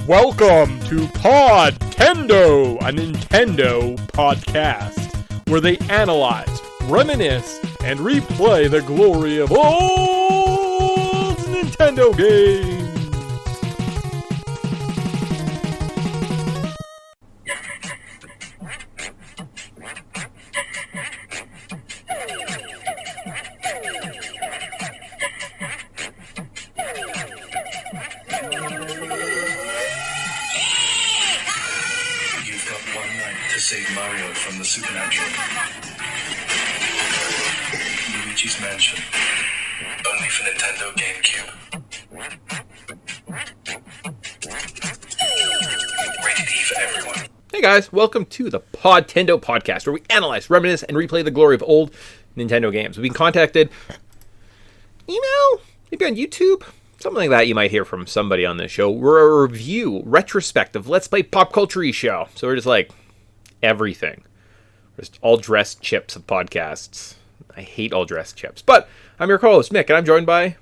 Welcome to Podtendo, a Nintendo podcast, where they analyze, reminisce, and replay the glory of old Nintendo games. Save Mario from the supernatural. Luigi's Mansion. Only for Nintendo GameCube. Rated E for everyone. Hey guys, welcome to the Podtendo podcast, where we analyze, reminisce, and replay the glory of old Nintendo games. We've been contacted, email, maybe on YouTube, something like that. You might hear from somebody on this show. We're a review, retrospective, Let's Play Pop Culture show. So we're just like everything. Just all dressed chips of podcasts. I hate all dressed chips. But I'm your co-host, Mick, and I'm joined by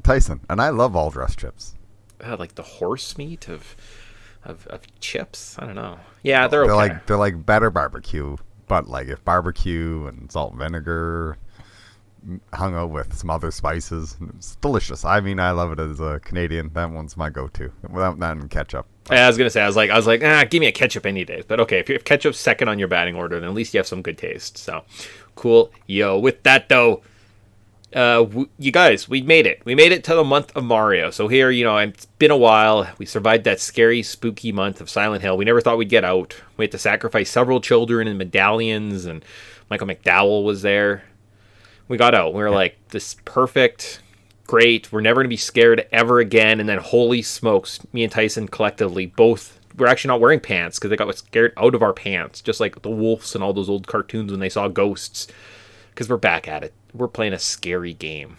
Tyson, and I love all dressed chips. Like the horse meat of chips. I don't know. Yeah, they're okay. They're like better barbecue, but like if barbecue and salt and vinegar hung out with some other spices, it's delicious. I mean, I love it as a Canadian. That one's my go-to. Without that and ketchup. I was gonna say, I was like, give me a ketchup any day. But okay, if ketchup's second on your batting order, then at least you have some good taste. So, cool. Yo, with that though, you guys, we made it. We made it to the month of Mario. So here, it's been a while. We survived that scary, spooky month of Silent Hill. We never thought we'd get out. We had to sacrifice several children and medallions, and Michael McDowell was there. We got out. We were like, this perfect. Great, we're never going to be scared ever again. And then holy smokes, me and Tyson collectively we're actually not wearing pants because they got scared out of our pants, just like the wolves and all those old cartoons when they saw ghosts, because we're back at it. We're playing a scary game.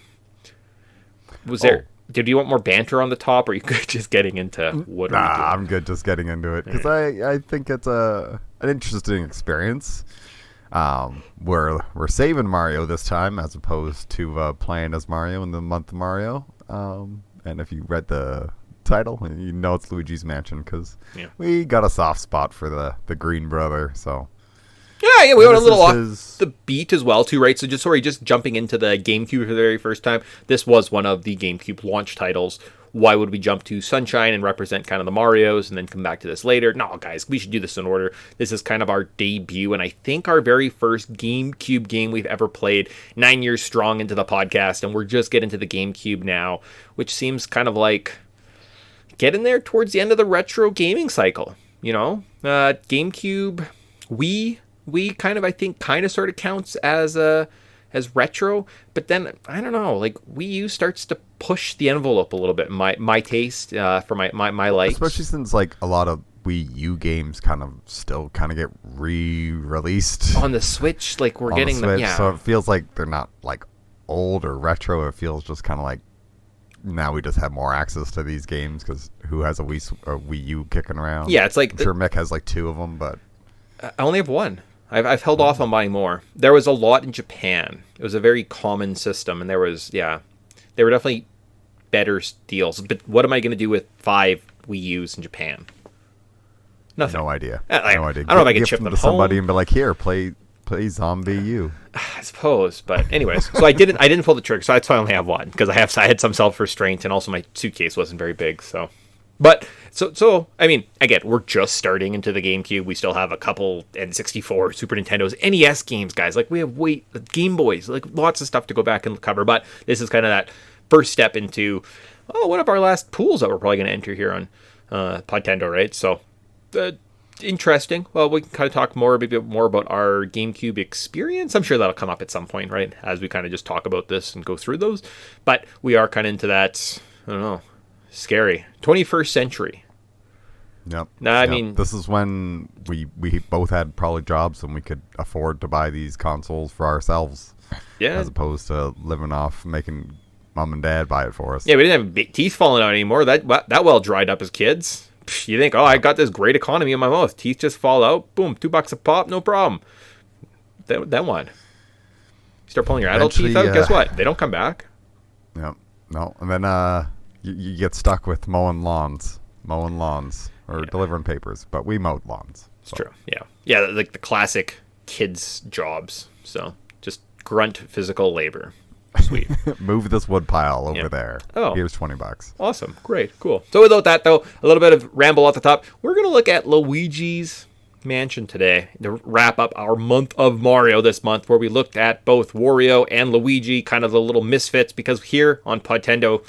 Did you want more banter on the top, or are you good just getting into what are we doing? I'm good just getting into it because I think it's an interesting experience. We're saving Mario this time as opposed to playing as Mario in the month of Mario. And if you read the title, you know it's Luigi's Mansion because we got a soft spot for the Green Brother. So yeah, we went a little off the beat as well too, right? So just jumping into the GameCube for the very first time. This was one of the GameCube launch titles. Why would we jump to Sunshine and represent kind of the Marios and then come back to this later? No, guys, we should do this in order. This is kind of our debut, and I think our very first GameCube game we've ever played, 9 years strong into the podcast, and we're just getting to the GameCube now, which seems kind of like getting there towards the end of the retro gaming cycle, GameCube, we kind of sort of counts as retro, but then I don't know, like Wii U starts to push the envelope a little bit. My taste for my likes, especially since like a lot of Wii U games kind of still kind of get re-released on the Switch. Like we're getting them, so it feels like they're not like old or retro. It feels just kind of like now we just have more access to these games because who has a Wii U kicking around? Yeah, it's like I'm sure Mick has like 2 of them, but I only have 1. I've held off on buying more. There was a lot in Japan. It was a very common system, and there were definitely better deals. But what am I going to do with 5 Wii U's in Japan? Nothing. No idea. No idea. I don't know if I can ship them to somebody and be like, here, play Zombie U. I suppose, but anyways, so I didn't pull the trigger, so that's why I only have 1 because I had some self-restraint, and also my suitcase wasn't very big, so. But so I mean, again, we're just starting into the GameCube. We still have a couple N64, Super Nintendos, NES games, guys. Like we have Game Boys, like lots of stuff to go back and cover. But this is kind of that first step into one of our last pools that we're probably going to enter here on Podtendo, right? So interesting. Well, we can kind of talk a bit more about our GameCube experience. I'm sure that'll come up at some point, right? As we kind of just talk about this and go through those. But we are kind of into that. I don't know. Scary 21st century. Yep. I mean, this is when we both had probably jobs and we could afford to buy these consoles for ourselves. Yeah. As opposed to living off making mom and dad buy it for us. Yeah, we didn't have big teeth falling out anymore. That well dried up as kids. You think, I got this great economy in my mouth. Teeth just fall out. Boom, $2 a pop, no problem. Then what? You start pulling your adult teeth out. Guess what? They don't come back. Yep. No. And then you get stuck with mowing lawns. mowing lawns or delivering papers, but we mowed lawns. It's true. Yeah, like the classic kids' jobs. So just grunt physical labor. Sweet. Move this wood pile over there. Oh. Here's $20. Awesome. Great. Cool. So without that, though, a little bit of ramble off the top. We're going to look at Luigi's Mansion today to wrap up our month of Mario this month, where we looked at both Wario and Luigi, kind of the little misfits, because here on Podtendo,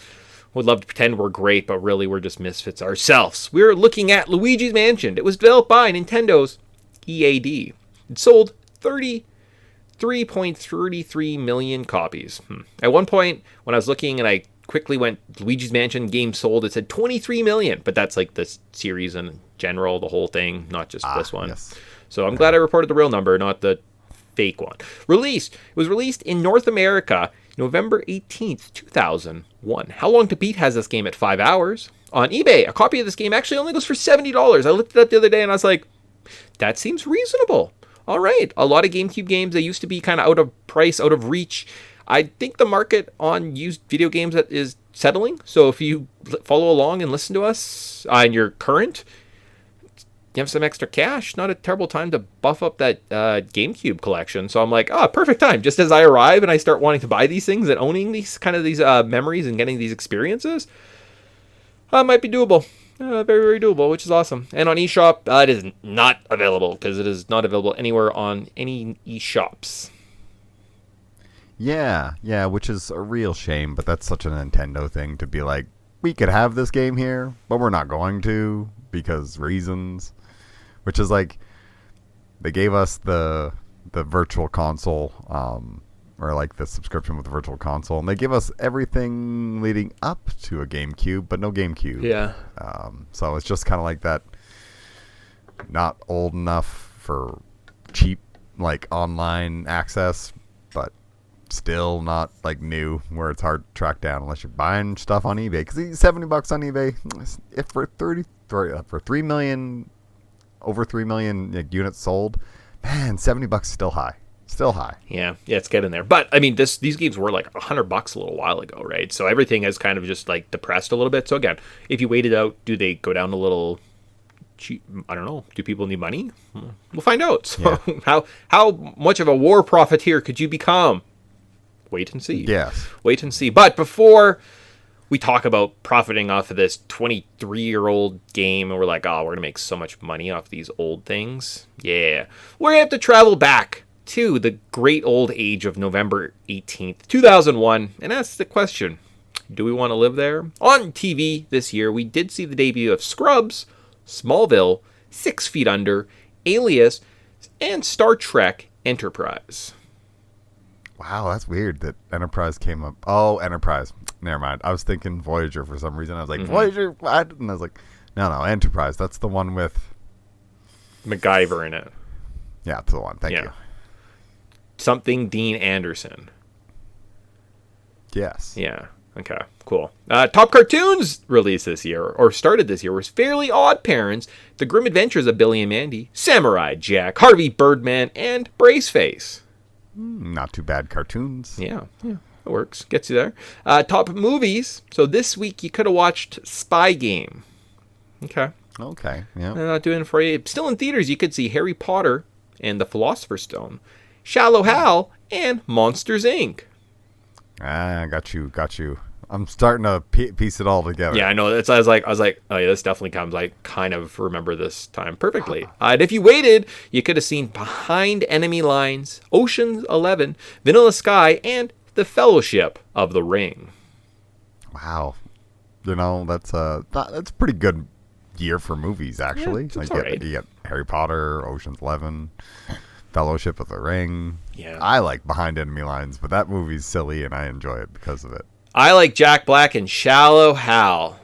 we'd love to pretend we're great, but really we're just misfits ourselves. We're looking at Luigi's Mansion. It was developed by Nintendo's EAD. It sold 33.33 million copies. At one point, when I was looking and I quickly went Luigi's Mansion game sold, it said 23 million, but that's like the series in general, the whole thing, not just this one. Yes. So I'm glad I reported the real number, not the fake one. It was released in North America November 18th, 2001. How Long to Beat has this game at 5 hours. On eBay, a copy of this game actually only goes for $70. I looked it up the other day and I was like, that seems reasonable. All right. A lot of GameCube games, they used to be kind of out of price, out of reach. I think the market on used video games is settling. So if you follow along and listen to us and you're current, you have some extra cash, not a terrible time to buff up that GameCube collection. So I'm like, perfect time. Just as I arrive and I start wanting to buy these things and owning these memories and getting these experiences, might be doable. Very, very doable, which is awesome. And on eShop, it is not available because it is not available anywhere on any eShops. Yeah, which is a real shame, but that's such a Nintendo thing to be like, we could have this game here, but we're not going to because reasons. Which is like, they gave us the virtual console, or like the subscription with the virtual console, and they give us everything leading up to a GameCube, but no GameCube. Yeah. So it's just kind of like that, not old enough for cheap, like, online access, but still not like new, where it's hard to track down unless you're buying stuff on eBay. Because $70 on eBay, if for 3 million, over 3 million like, units sold, man, $70 still high. Still high. Yeah, it's getting there. But I mean, these games were like $100 a little while ago, right? So everything has kind of just like depressed a little bit. So again, if you wait it out, do they go down a little cheap? I don't know. Do people need money? We'll find out. So how much of a war profiteer could you become? Wait and see. Yes. Wait and see. But before we talk about profiting off of this 23-year-old game, and we're like, we're going to make so much money off these old things. Yeah. We're going to have to travel back to the great old age of November 18th, 2001, and ask the question, do we want to live there? On TV this year, we did see the debut of Scrubs, Smallville, 6 Feet Under, Alias, and Star Trek Enterprise. Wow, that's weird that Enterprise came up. Oh, Enterprise. Never mind. I was thinking Voyager for some reason. I was like, Voyager? What? And I was like, no, Enterprise. That's the one with MacGyver in it. Yeah, that's the one. Thank you. Something Dean Anderson. Yes. Yeah. Okay, cool. Top cartoons released this year, or started this year, was Fairly Odd Parents, The Grim Adventures of Billy and Mandy, Samurai Jack, Harvey Birdman, and Braceface. Not too bad cartoons. Yeah, it works. Gets you there. Top movies. So this week you could have watched Spy Game. Okay, yeah. I'm not doing it for you. Still in theaters, you could see Harry Potter and the Philosopher's Stone, Shallow Hal, and Monsters, Inc. Got you. I'm starting to piece it all together. Yeah, I know. I was like, oh yeah, this definitely comes. I kind of remember this time perfectly. And if you waited, you could have seen Behind Enemy Lines, Ocean's 11, Vanilla Sky, and The Fellowship of the Ring. Wow, that's a pretty good year for movies, actually. Yeah, it's all right. You get Harry Potter, Ocean's 11, Fellowship of the Ring. Yeah, I like Behind Enemy Lines, but that movie's silly, and I enjoy it because of it. I like Jack Black and Shallow Hal.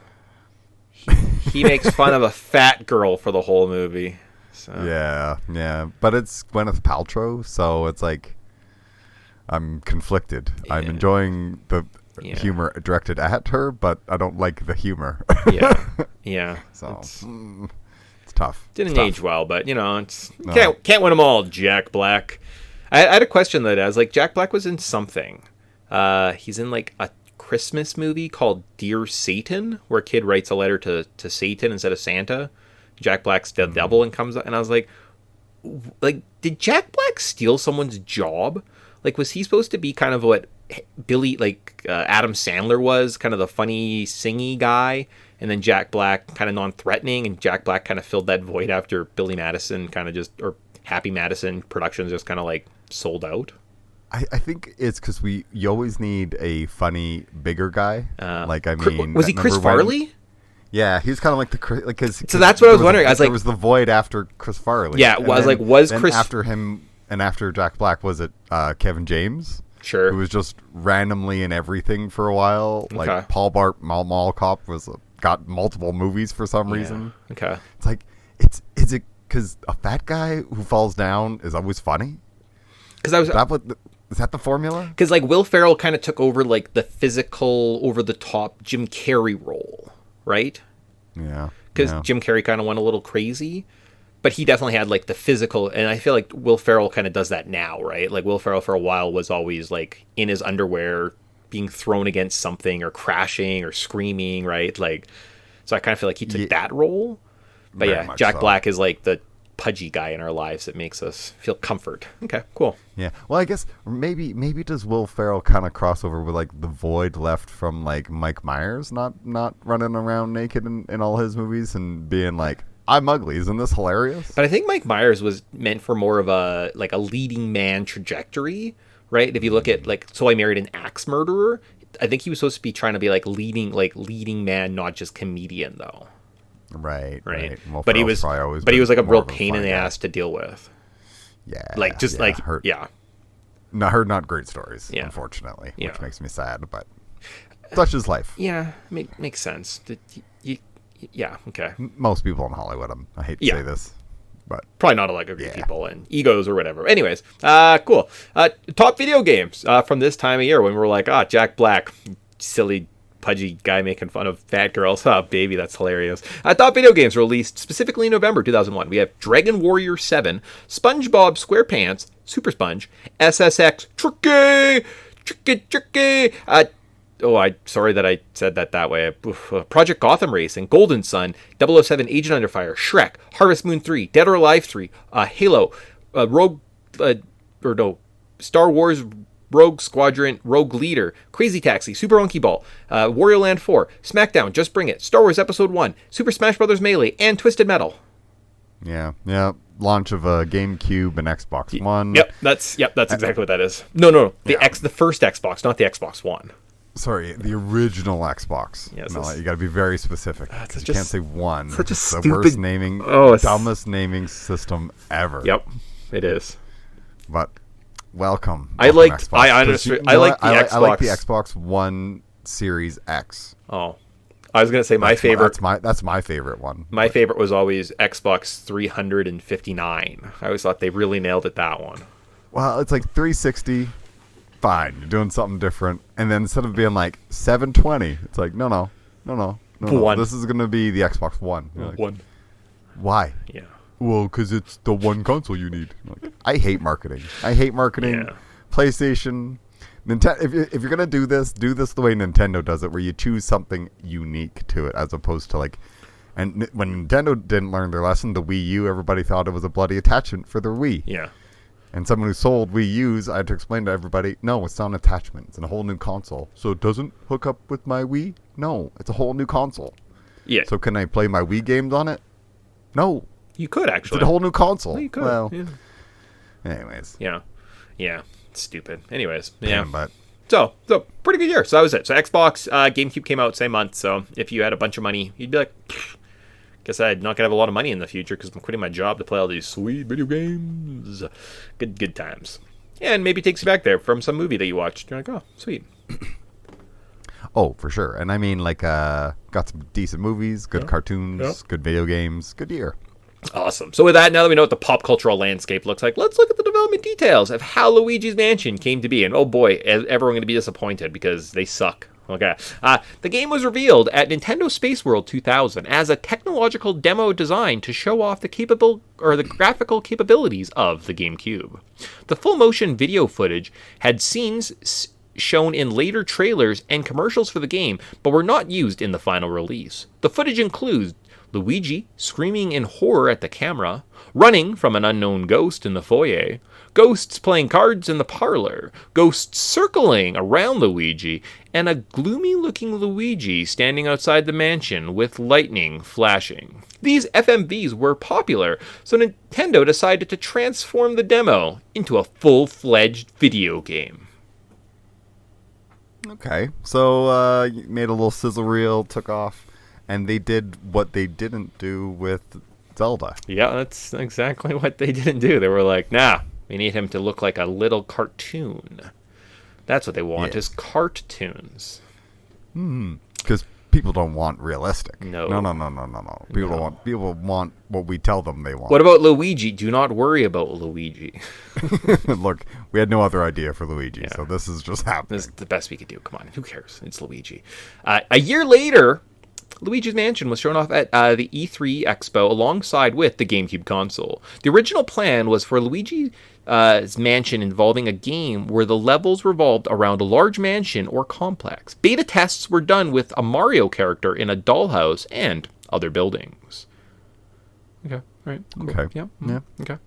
He makes fun of a fat girl for the whole movie. So. Yeah. But it's Gwyneth Paltrow, so it's like I'm conflicted. Yeah. I'm enjoying the humor directed at her, but I don't like the humor. Yeah. So it's tough. Didn't age well, but can't win them all. Jack Black. I had a question that I was like, Jack Black was in something. He's in like a Christmas movie called Dear Satan, where a kid writes a letter to Satan instead of Santa. Jack Black's the devil and comes up, and I was like, did Jack Black steal someone's job? Like, was he supposed to be kind of what Adam Sandler was, kind of the funny, singy guy, and then Jack Black kind of non-threatening, and Jack Black kind of filled that void after Billy Madison or Happy Madison Productions just kind of like sold out? I think it's because you always need a funny, bigger guy. Was he Chris Farley? Yeah, he's kind of like so that's what I was wondering. I was like, there was the void after Chris Farley. Yeah, was Chris after him and after Jack Black? Was it Kevin James? Sure, who was just randomly in everything for a while. Like Paul Bart Mall Cop got multiple movies for some reason. Okay, it's like is it because a fat guy who falls down is always funny? Because is that the formula? Because like Will Ferrell kind of took over like the physical, over the top Jim Carrey role, right? Yeah. Because Jim Carrey kind of went a little crazy, but he definitely had like the physical, and I feel like Will Ferrell kind of does that now, right? Like Will Ferrell for a while was always like in his underwear, being thrown against something or crashing or screaming, right? Like, so I kind of feel like he took that role. But yeah, Jack Black is like the pudgy guy in our lives that makes us feel comfort. Okay, cool. Yeah. Well, I guess maybe does Will Ferrell kind of cross over with like the void left from like Mike Myers not running around naked in all his movies and being like, I'm ugly, isn't this hilarious? But I think Mike Myers was meant for more of a leading man trajectory, right? If you look at like So I Married an Axe Murderer, I think he was supposed to be trying to be like leading man, not just comedian though. Right. Well, but he was like a real pain in the ass to deal with. Yeah. Not great stories, unfortunately, which makes me sad, but such is life. Yeah, makes sense. Okay. Most people in Hollywood, I hate to say this, but probably not a lot of good people and egos or whatever. Anyways, cool. Top video games from this time of year when we're like, Jack Black, silly pudgy guy making fun of fat girls. Oh, baby, that's hilarious. Top video games released specifically in November 2001. We have Dragon Warrior 7, SpongeBob SquarePants, Super Sponge, SSX, Tricky. Sorry that I said that way. Project Gotham Racing, Golden Sun, 007 Agent Under Fire, Shrek, Harvest Moon 3, Dead or Alive 3, Halo, Star Wars Rogue Squadron, Rogue Leader, Crazy Taxi, Super Monkey Ball, Wario Land 4, SmackDown, Just Bring It, Star Wars Episode 1, Super Smash Bros. Melee, and Twisted Metal. Yeah. Launch of a GameCube and Xbox One. That's exactly what that is. No. The first Xbox, not the Xbox One. Sorry, the original Xbox. Yes, you got to be very specific. You can't say one. Such a it's stupid, the worst dumbest naming system ever. Yep, it is. But welcome. I like the Xbox. I like the Xbox One Series X. Oh, I was gonna say my favorite. That's my favorite one. My favorite was always Xbox 359. I always thought they really nailed it, that one. Well, it's like 360. Fine, you're doing something different, and then instead of being like 720, it's like no. One. This is gonna be the Xbox One. Like, one. Why? Yeah. Well, because it's the one console you need. Like, I hate marketing. Yeah. PlayStation, Nintendo. If you're gonna do this the way Nintendo does it, where you choose something unique to it, as opposed to like. And when Nintendo didn't learn their lesson, the Wii U, everybody thought it was a bloody attachment for their Wii. Yeah. And someone who sold Wii U's, I had to explain to everybody, no, it's not an attachment. It's a whole new console. So it doesn't hook up with my Wii? No, it's a whole new console. Yeah. So can I play my Wii games on it? No. You could, actually. It's a whole new console. Well, you could. Well, yeah. Anyways. Yeah. Stupid. Anyways. Yeah. But So, pretty good year. So that was it. So Xbox, GameCube came out same month. So if you had a bunch of money, you'd be like, guess I'm not going to have a lot of money in the future because I'm quitting my job to play all these sweet video games. Good times. And maybe takes you back there from some movie that you watched. You're like, oh, sweet. Oh, for sure. And I mean, like, got some decent movies, good cartoons, good video games, good year. Awesome. So with that, now that we know what the pop cultural landscape looks like, let's look at the development details of how Luigi's Mansion came to be. And oh boy, everyone going to be disappointed because they suck. Okay. The game was revealed at Nintendo Space World 2000 as a technological demo designed to show off the graphical capabilities of the GameCube. The full motion video footage had scenes shown in later trailers and commercials for the game, but were not used in the final release. The footage includes Luigi screaming in horror at the camera, running from an unknown ghost in the foyer, ghosts playing cards in the parlor, ghosts circling around Luigi, and a gloomy-looking Luigi standing outside the mansion with lightning flashing. These FMVs were popular, so Nintendo decided to transform the demo into a full-fledged video game. Okay, so you made a little sizzle reel, took off, and they did what they didn't do with Zelda. Yeah, that's exactly what they didn't do. They were like, nah, we need him to look like a little cartoon. That's what they want, is cartoons. Because people don't want realistic. No. People want what we tell them they want. What about Luigi? Do not worry about Luigi. Look, we had no other idea for Luigi, so this is just happening. This is the best we could do. Come on, who cares? It's Luigi. A year later, Luigi's Mansion was shown off at the E3 Expo alongside with the GameCube console. The original plan was for Luigi's Mansion involving a game where the levels revolved around a large mansion or complex. Beta tests were done with a Mario character in a dollhouse and other buildings. Okay, right. Cool. Okay. Yeah. Okay.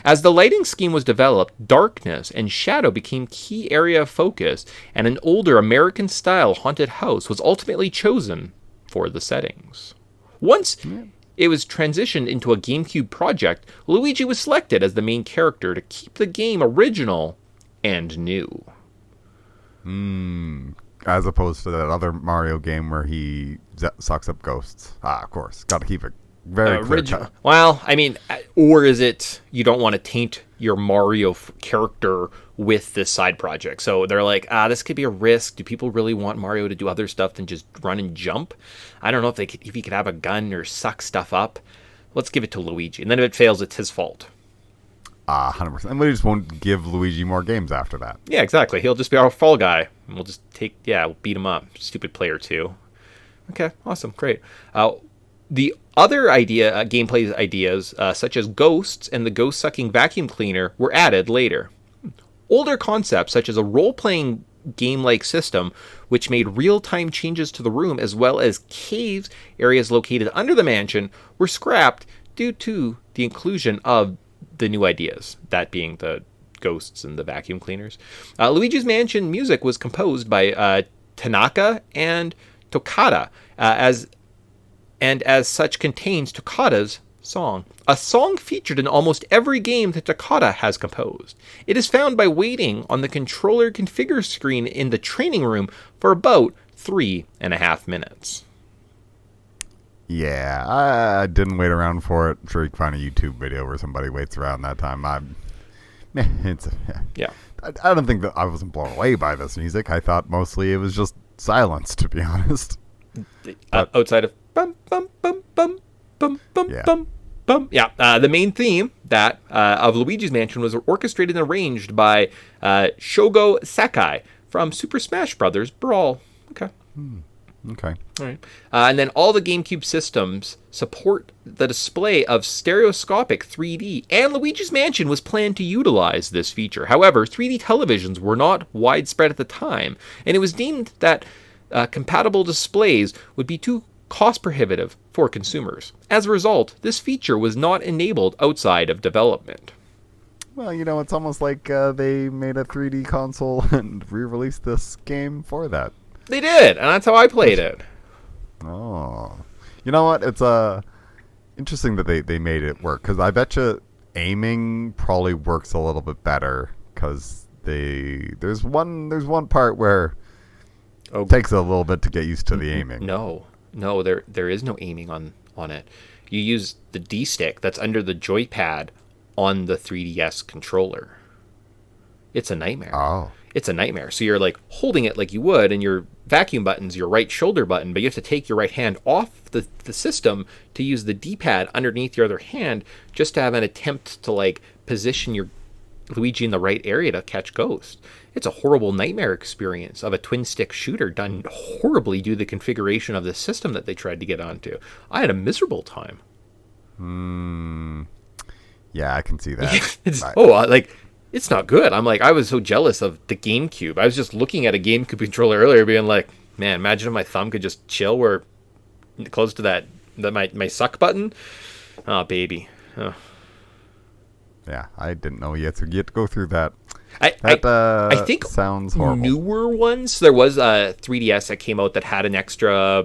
As the lighting scheme was developed, darkness and shadow became key area of focus, and an older American-style haunted house was ultimately chosen for the settings. Once it was transitioned into a GameCube project, Luigi was selected as the main character to keep the game original and new. As opposed to that other Mario game where he sucks up ghosts. Of course. Got to keep it very clear. Well, I mean, or is it you don't want to taint your Mario character with this side project? So they're like, this could be a risk. Do people really want Mario to do other stuff than just run and jump? I don't know if he could have a gun or suck stuff up. Let's give it to Luigi. And then if it fails, it's his fault. 100%. And we just won't give Luigi more games after that. Yeah, exactly. He'll just be our fall guy. And we'll just we'll beat him up. Stupid player 2. Okay, awesome. Great. The other gameplay ideas, such as ghosts and the ghost-sucking vacuum cleaner, were added later. Older concepts, such as a role-playing game-like system, which made real-time changes to the room, as well as caves, areas located under the mansion, were scrapped due to the inclusion of the new ideas, that being the ghosts and the vacuum cleaners. Luigi's Mansion music was composed by Tanaka and Tokata, as such contains Tokata's song. A song featured in almost every game that Tokata has composed. It is found by waiting on the controller configure screen in the training room for about 3.5 minutes. Yeah, I didn't wait around for it. I'm sure you can find a YouTube video where somebody waits around that time. I don't think that I wasn't blown away by this music. I thought mostly it was just silence, to be honest. Outside of bum bum bum bum bum bum bum bum. The main theme of Luigi's Mansion was orchestrated and arranged by Shogo Sakai from Super Smash Bros. Brawl. Okay. Okay. All right. And then all the GameCube systems support the display of stereoscopic 3D, and Luigi's Mansion was planned to utilize this feature. However, 3D televisions were not widespread at the time, and it was deemed that compatible displays would be too cost prohibitive for consumers. As a result, this feature was not enabled outside of development. Well, it's almost like they made a 3D console and re-released this game for that. They did, and that's how I played it. Oh. You know what? It's interesting that they made it work, because I bet you aiming probably works a little bit better, because there's one part where it takes a little bit to get used to the aiming. No, there is no aiming on it. You use the D-stick that's under the joypad on the 3DS controller. It's a nightmare. Oh. It's a nightmare. So you're like holding it like you would, and your vacuum button's your right shoulder button, but you have to take your right hand off the system to use the D-pad underneath your other hand just to have an attempt to like position your Luigi in the right area to catch ghosts. It's a horrible nightmare experience of a twin-stick shooter done horribly due to the configuration of the system that they tried to get onto. I had a miserable time. Yeah, I can see that. it's not good. I'm like, I was so jealous of the GameCube. I was just looking at a GameCube controller earlier, being like, man, imagine if my thumb could just chill where close to my suck button. Oh, baby. Oh. Yeah, I didn't know yet. So you have to go through that. I think sounds horrible. Newer ones. There was a 3DS that came out that had an extra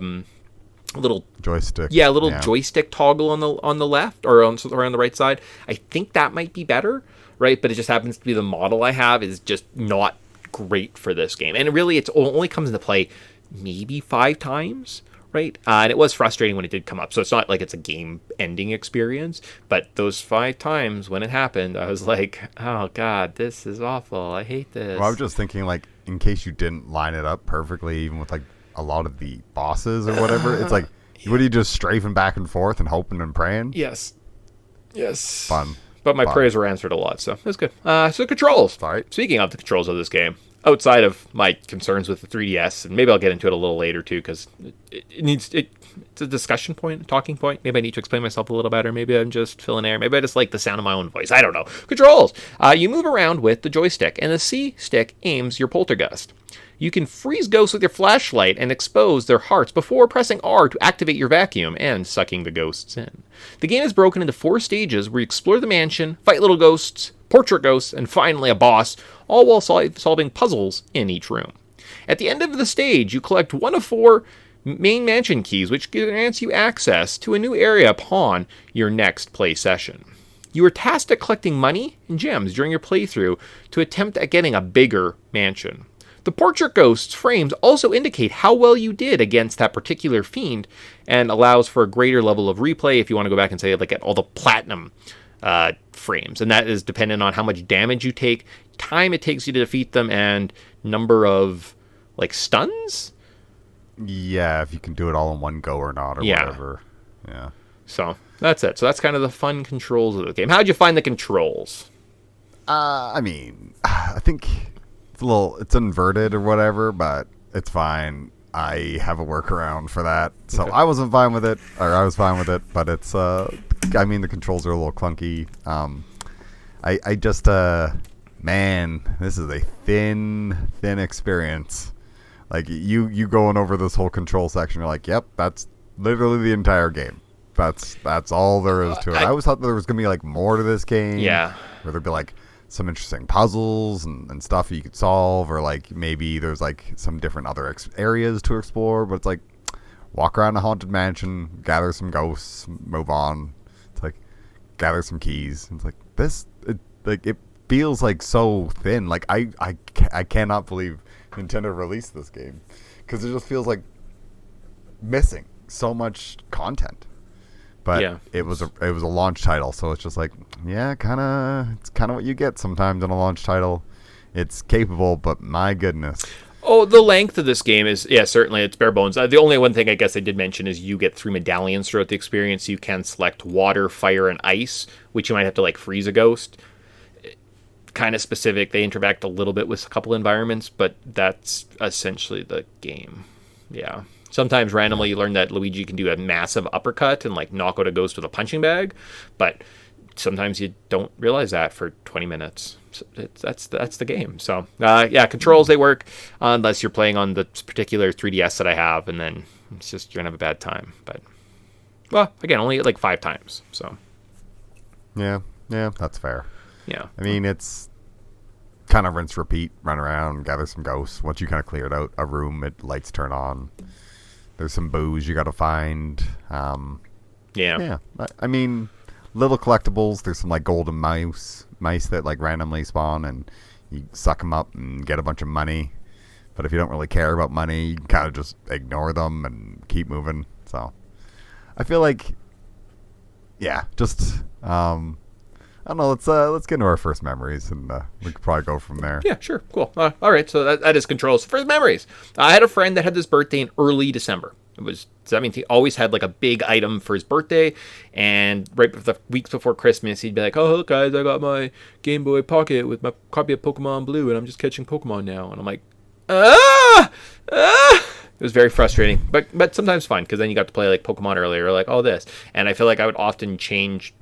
little joystick. Yeah, a little joystick toggle on the left or on the right side. I think that might be better, right? But it just happens to be the model I have is just not great for this game, and really, it only comes into play maybe 5 times. Right, and it was frustrating when it did come up. So it's not like it's a game-ending experience, but those 5 times when it happened, I was like, "Oh God, this is awful. I hate this." Well, I was just thinking, like, in case you didn't line it up perfectly, even with like a lot of the bosses or whatever, it's like, what are you just strafing back and forth and hoping and praying? Yes. Fun. But my prayers were answered a lot, so that's good. So controls. All right. Speaking of the controls of this game, outside of my concerns with the 3DS, and maybe I'll get into it a little later too, because it's a discussion point, a talking point. Maybe I need to explain myself a little better. Maybe I'm just filling air. Maybe I just like the sound of my own voice. I don't know. Controls. You move around with the joystick, and the C stick aims your poltergust. You can freeze ghosts with your flashlight and expose their hearts before pressing R to activate your vacuum and sucking the ghosts in. The game is broken into 4 stages where you explore the mansion, fight little ghosts, portrait ghosts, and finally a boss, all while solving puzzles in each room. At the end of the stage, you collect one of 4 main mansion keys, which grants you access to a new area upon your next play session. You are tasked at collecting money and gems during your playthrough to attempt at getting a bigger mansion. The portrait ghost's frames also indicate how well you did against that particular fiend and allows for a greater level of replay if you want to go back and say, like, at all the platinum frames. And that is dependent on how much damage you take, time it takes you to defeat them, and number of, like, stuns? Yeah, if you can do it all in one go or not or whatever. Yeah. So, that's it. So that's kind of the fun controls of the game. How'd you find the controls? I mean, I think it's inverted or whatever, but it's fine. I have a workaround for that. So okay. I was fine with it, but it's, I mean, the controls are a little clunky. I just, man, this is a thin experience. Like, you going over this whole control section, you're like, yep, that's literally the entire game. That's all there is to it. I always thought there was going to be, like, more to this game. Yeah. Where there'd be, like, some interesting puzzles and stuff you could solve, or like maybe there's like some different other areas to explore, but it's like walk around a haunted mansion, gather some ghosts, move on. It's like gather some keys. It's like it feels like so thin. Like I cannot believe Nintendo released this game, because it just feels like missing so much content. But yeah. It was a launch title, so it's just like, yeah, it's kind of what you get sometimes in a launch title. It's capable, but my goodness. Oh, the length of this game is, yeah, certainly it's bare bones. The only one thing I guess I did mention is you get 3 medallions throughout the experience. You can select water, fire, and ice, which you might have to like freeze a ghost. Kind of specific. They interact a little bit with a couple environments, but that's essentially the game. Yeah. Sometimes randomly you learn that Luigi can do a massive uppercut and like knock out a ghost with a punching bag, but sometimes you don't realize that for 20 minutes. So that's the game. So yeah, controls, they work unless you're playing on the particular 3DS that I have, and then it's just you're gonna have a bad time. But well, again, only like 5 times. So yeah, that's fair. Yeah, I mean it's kind of rinse repeat, run around, gather some ghosts. Once you kind of cleared out a room, lights turn on. There's some booze you got to find. Yeah. I mean, little collectibles. There's some like golden mice that like randomly spawn, and you suck them up and get a bunch of money. But if you don't really care about money, you can kind of just ignore them and keep moving. So I feel like, yeah, just I don't know. Let's get into our first memories, and we could probably go from there. Yeah, sure, cool. All right, so that is controls. First memories. I had a friend that had this birthday in early December. That means he always had like a big item for his birthday, and right the weeks before Christmas, he'd be like, "Oh, look, guys, I got my Game Boy Pocket with my copy of Pokemon Blue, and I'm just catching Pokemon now." And I'm like, It was very frustrating, but sometimes fun, because then you got to play like Pokemon earlier, or like all this, and I feel like I would often change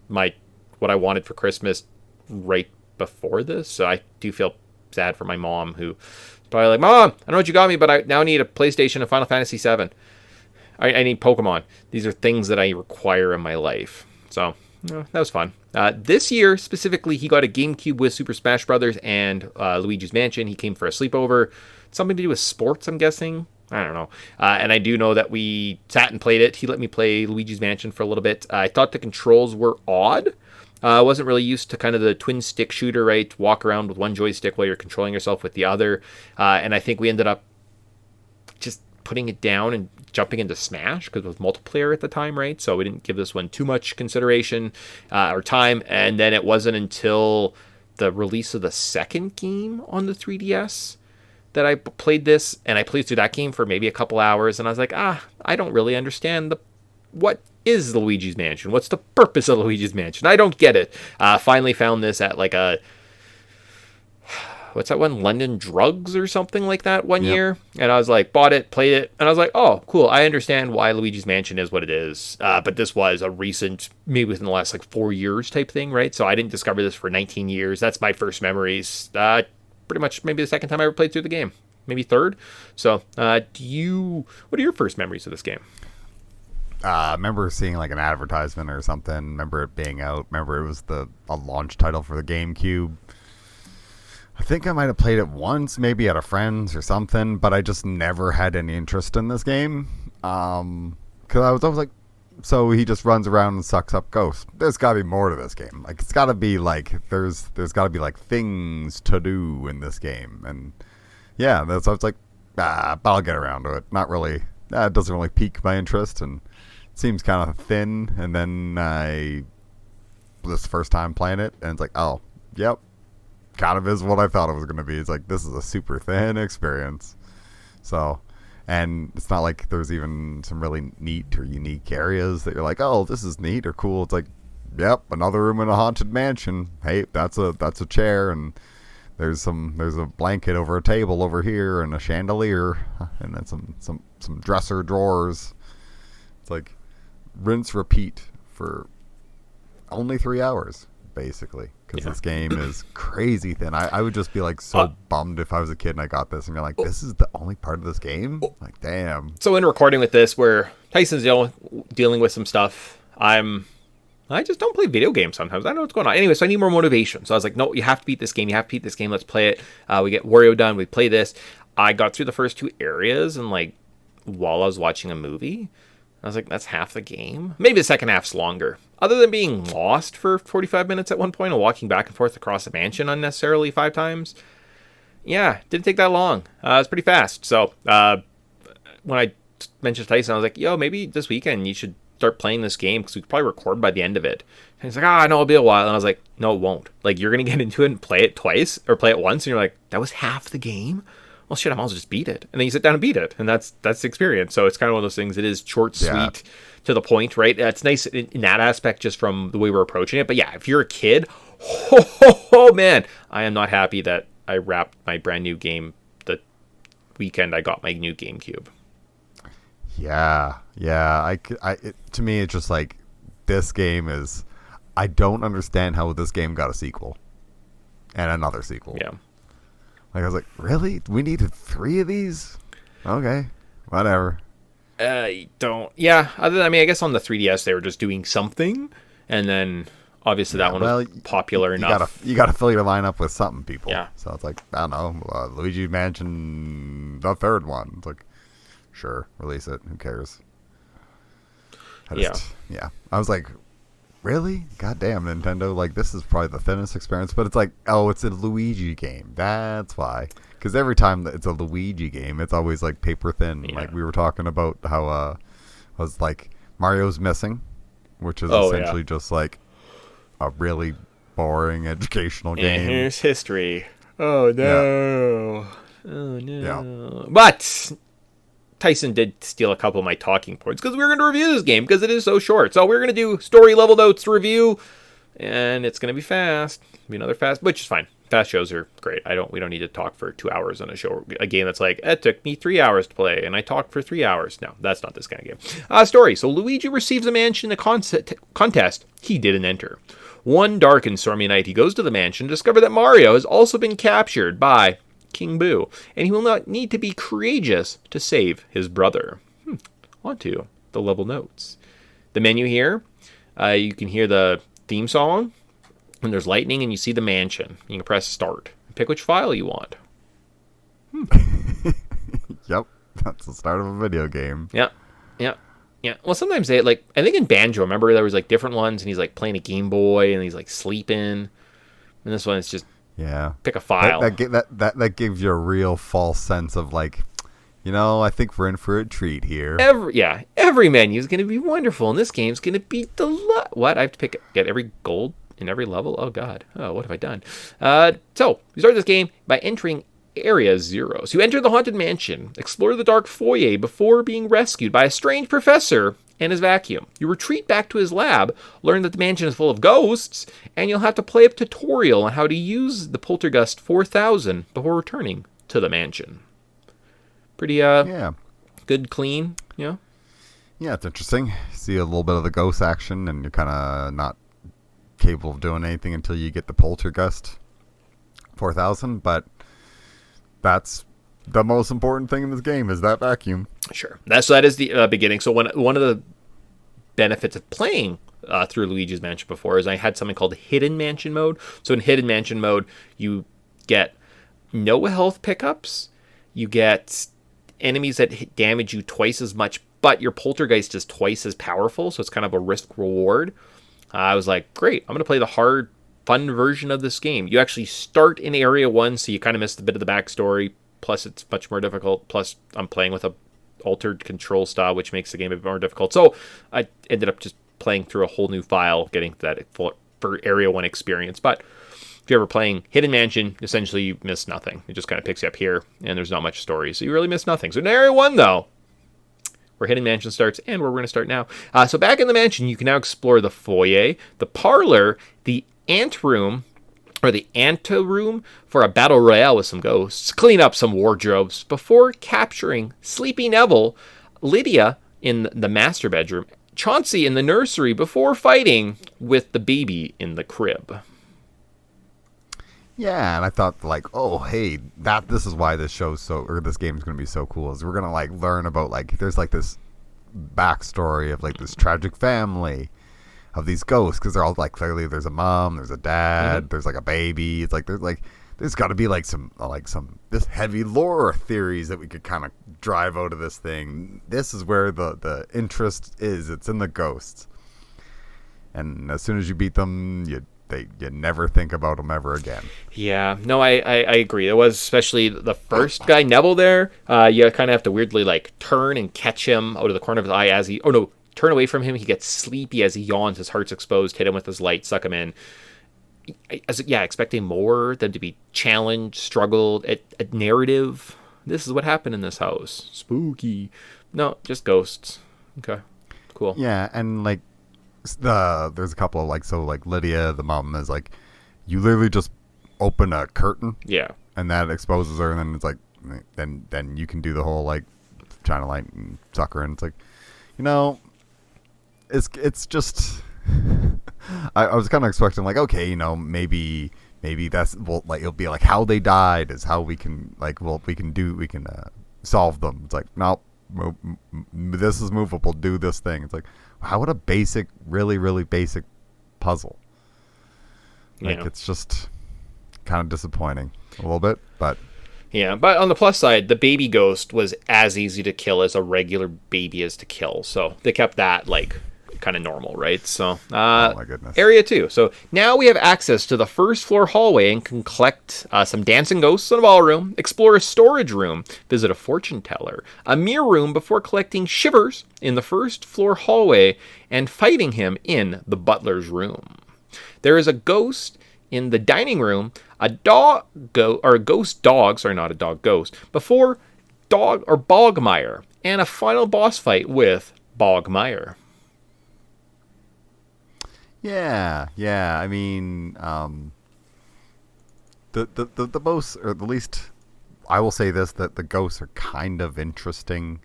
what I wanted for Christmas right before this, so I do feel sad for my mom, who probably like, Mom, I know what you got me, but I now need a PlayStation and Final Fantasy VII. I need Pokemon. These are things that I require in my life. So, that was fun. This year, specifically, he got a GameCube with Super Smash Brothers and Luigi's Mansion. He came for a sleepover. Something to do with sports, I'm guessing. I don't know. And I do know that we sat and played it. He let me play Luigi's Mansion for a little bit. I thought the controls were odd. I wasn't really used to kind of the twin stick shooter, right? Walk around with one joystick while you're controlling yourself with the other. And I think we ended up just putting it down and jumping into Smash because it was multiplayer at the time, right? So we didn't give this one too much consideration or time. And then it wasn't until the release of the second game on the 3DS that I played this, and I played through that game for maybe a couple hours, and I was like, I don't really understand what is the Luigi's Mansion? What's the purpose of Luigi's Mansion? I don't get it. Finally found this at like what's that one? London Drugs or something like that one year. And I was like, bought it, played it, and I was like, oh, cool. I understand why Luigi's Mansion is what it is. But this was a recent, maybe within the last like 4 years type thing, right? So I didn't discover this for 19 years. That's my first memories. Pretty much maybe the second time I ever played through the game. Maybe third. So what are your first memories of this game? I remember seeing like an advertisement or something. Remember it being out. Remember it was a launch title for the GameCube. I think I might have played it once, maybe at a friend's or something, but I just never had any interest in this game. Because I was always like, so he just runs around and sucks up ghosts. There's got to be more to this game. Like, it's got to be like, there's got to be like things to do in this game. And yeah, so I was like, but I'll get around to it. Not really, it doesn't really pique my interest, and it seems kind of thin. And then this first time playing it, and it's like, oh, yep. Kind of is what I thought it was going to be. It's like, this is a super thin experience. So, and it's not like there's even some really neat or unique areas that you're like, oh, this is neat or cool. It's like, yep, another room in a haunted mansion. Hey, that's a chair, and there's a blanket over a table over here, and a chandelier, and then some dresser drawers. It's like rinse repeat for only 3 hours. Basically, because this game is crazy thin. I would just be like so bummed if I was a kid and I got this and you're like, this is the only part of this game? Like, damn. So in recording with this, where Tyson's dealing with some stuff, I just don't play video games sometimes. I don't know what's going on. Anyway, so I need more motivation. So I was like, no, you have to beat this game. Let's play it. We get Wario done. We play this. I got through the first 2 areas, and like while I was watching a movie, I was like, that's half the game. Maybe the second half's longer. Other than being lost for 45 minutes at one point and walking back and forth across the mansion unnecessarily 5 times. Yeah, didn't take that long. It was pretty fast. So when I mentioned to Tyson, I was like, yo, maybe this weekend you should start playing this game because we could probably record by the end of it. And he's like, I know it'll be a while. And I was like, no, it won't. Like, you're going to get into it and play it twice or play it once. And you're like, that was half the game? Well, shit, I might as well just beat it. And then you sit down and beat it. And that's the experience. So it's kind of one of those things. It is short, sweet, to the point, right? It's nice in that aspect just from the way we're approaching it. But yeah, if you're a kid, oh man, I am not happy that I wrapped my brand new game the weekend I got my new GameCube. Yeah. To me, it's just like, this game is, I don't understand how this game got a sequel. And another sequel. Yeah. Like, I was like, really? We needed 3 of these? Okay, whatever. Yeah, I guess on the 3DS they were just doing something, and then obviously that one was popular enough. You gotta fill your lineup with something, people. Yeah. So it's like, I don't know, Luigi Mansion, the third one. It's like, sure, release it. Who cares? Yeah. I was like, really? Goddamn, Nintendo. Like, this is probably the thinnest experience. But it's like, oh, it's a Luigi game. That's why. Because every time that it's a Luigi game, it's always like paper thin. Yeah. Like we were talking about how was like Mario's Missing, which is essentially just like a really boring educational game. And here's history. Oh no. Yeah. Oh no. Yeah. But Tyson did steal a couple of my talking points because we were going to review this game because it is so short. So we're going to do story level notes to review, and it's going to be fast. Be another fast, which is fine. fast shows are great. We don't need to talk for 2 hours on a game that's like, it took me 3 hours to play, and I talked for 3 hours. No, that's not this kind of game. Story. So Luigi receives a mansion in a contest he didn't enter. One dark and stormy night, he goes to the mansion to discover that Mario has also been captured by King Boo, and he will not need to be courageous to save his brother. On to the level notes. The menu here, you can hear the theme song, and there's lightning, and you see the mansion. You can press start. Pick which file you want. Yep, that's the start of a video game. Yeah. Well, sometimes I think in Banjo, remember there was like different ones, and he's like playing a Game Boy, and he's like sleeping. And this one is just pick a file. That gives you a real false sense of like, I think we're in for a treat here. Every menu is going to be wonderful, and this game's going to be what? I have to get every gold in every level? Oh, God. Oh, what have I done? So, you start this game by entering Area 0. So you enter the haunted mansion, explore the dark foyer before being rescued by a strange professor and his vacuum. You retreat back to his lab, learn that the mansion is full of ghosts, and you'll have to play a tutorial on how to use the Poltergust 4000 before returning to the mansion. Pretty, good, clean, Yeah, it's interesting. See a little bit of the ghost action, and you're kind of not capable of doing anything until you get the Poltergust 4000, but that's the most important thing in this game is that vacuum. Sure. That is the beginning. So one of the benefits of playing through Luigi's Mansion before is I had something called Hidden Mansion mode. So in Hidden Mansion mode, you get no health pickups. You get enemies that damage you twice as much, but your Poltergeist is twice as powerful. So it's kind of a risk reward. I was like, great, I'm going to play the hard, fun version of this game. You actually start in Area 1, so you kind of miss a bit of the backstory. Plus, it's much more difficult. Plus, I'm playing with a altered control style, which makes the game a bit more difficult. So, I ended up just playing through a whole new file, getting that for Area 1 experience. But if you're ever playing Hidden Mansion, essentially you miss nothing. It just kind of picks you up here, and there's not much story. So you really miss nothing. So in Area 1, though, where Hidden Mansion starts, and where we're going to start now. So back in the mansion, you can now explore the foyer, the parlor, the anteroom, or the anteroom for a battle royale with some ghosts, clean up some wardrobes before capturing Sleepy Neville, Lydia in the master bedroom, Chauncey in the nursery before fighting with the baby in the crib. Yeah, and I thought like, oh, hey, this is why this game's going to be so cool. Is we're going to like learn about like there's like this backstory of like this tragic family of these ghosts, because they're all like, clearly there's a mom, there's a dad, there's like a baby. It's like there's got to be like some this heavy lore theories that we could kind of drive out of this thing. This is where the interest is. It's in the ghosts, and as soon as you beat them, you never think about them ever again. Yeah, no, I agree. It was especially the first guy, Neville. There, you kind of have to weirdly like turn and catch him out of the corner of his eye as he. Oh no. Turn away from him, he gets sleepy as he yawns, his heart's exposed, hit him with his light, suck him in. Expecting more, them to be challenged, struggled, a narrative. This is what happened in this house. Spooky. No, just ghosts. Okay, cool. Yeah, and like, there's a couple of like Lydia, the mom, is like, you literally just open a curtain. Yeah. And that exposes her, and then it's like, then you can do the whole like, China light and suck her in. It's like, It's just I was kind of expecting like, okay, maybe that's it'll be like how they died is how we can solve them. It's like, nope, this is movable, do this thing. It's like, how would a basic, really really basic puzzle, it's just kind of disappointing a little bit. But yeah, but on the plus side, the baby ghost was as easy to kill as a regular baby is to kill, so they kept that like kind of normal, right? So, oh my goodness. Area 2. So now we have access to the first floor hallway and can collect some dancing ghosts in a ballroom, explore a storage room, visit a fortune teller, a mirror room before collecting Shivers in the first floor hallway and fighting him in the butler's room. There is a ghost in the dining room, a ghost dog, sorry, not a dog, ghost, before Dog or Bogmire, and a final boss fight with Bogmire. Yeah. I mean, the most, or at least I will say this, that the ghosts are kind of interesting.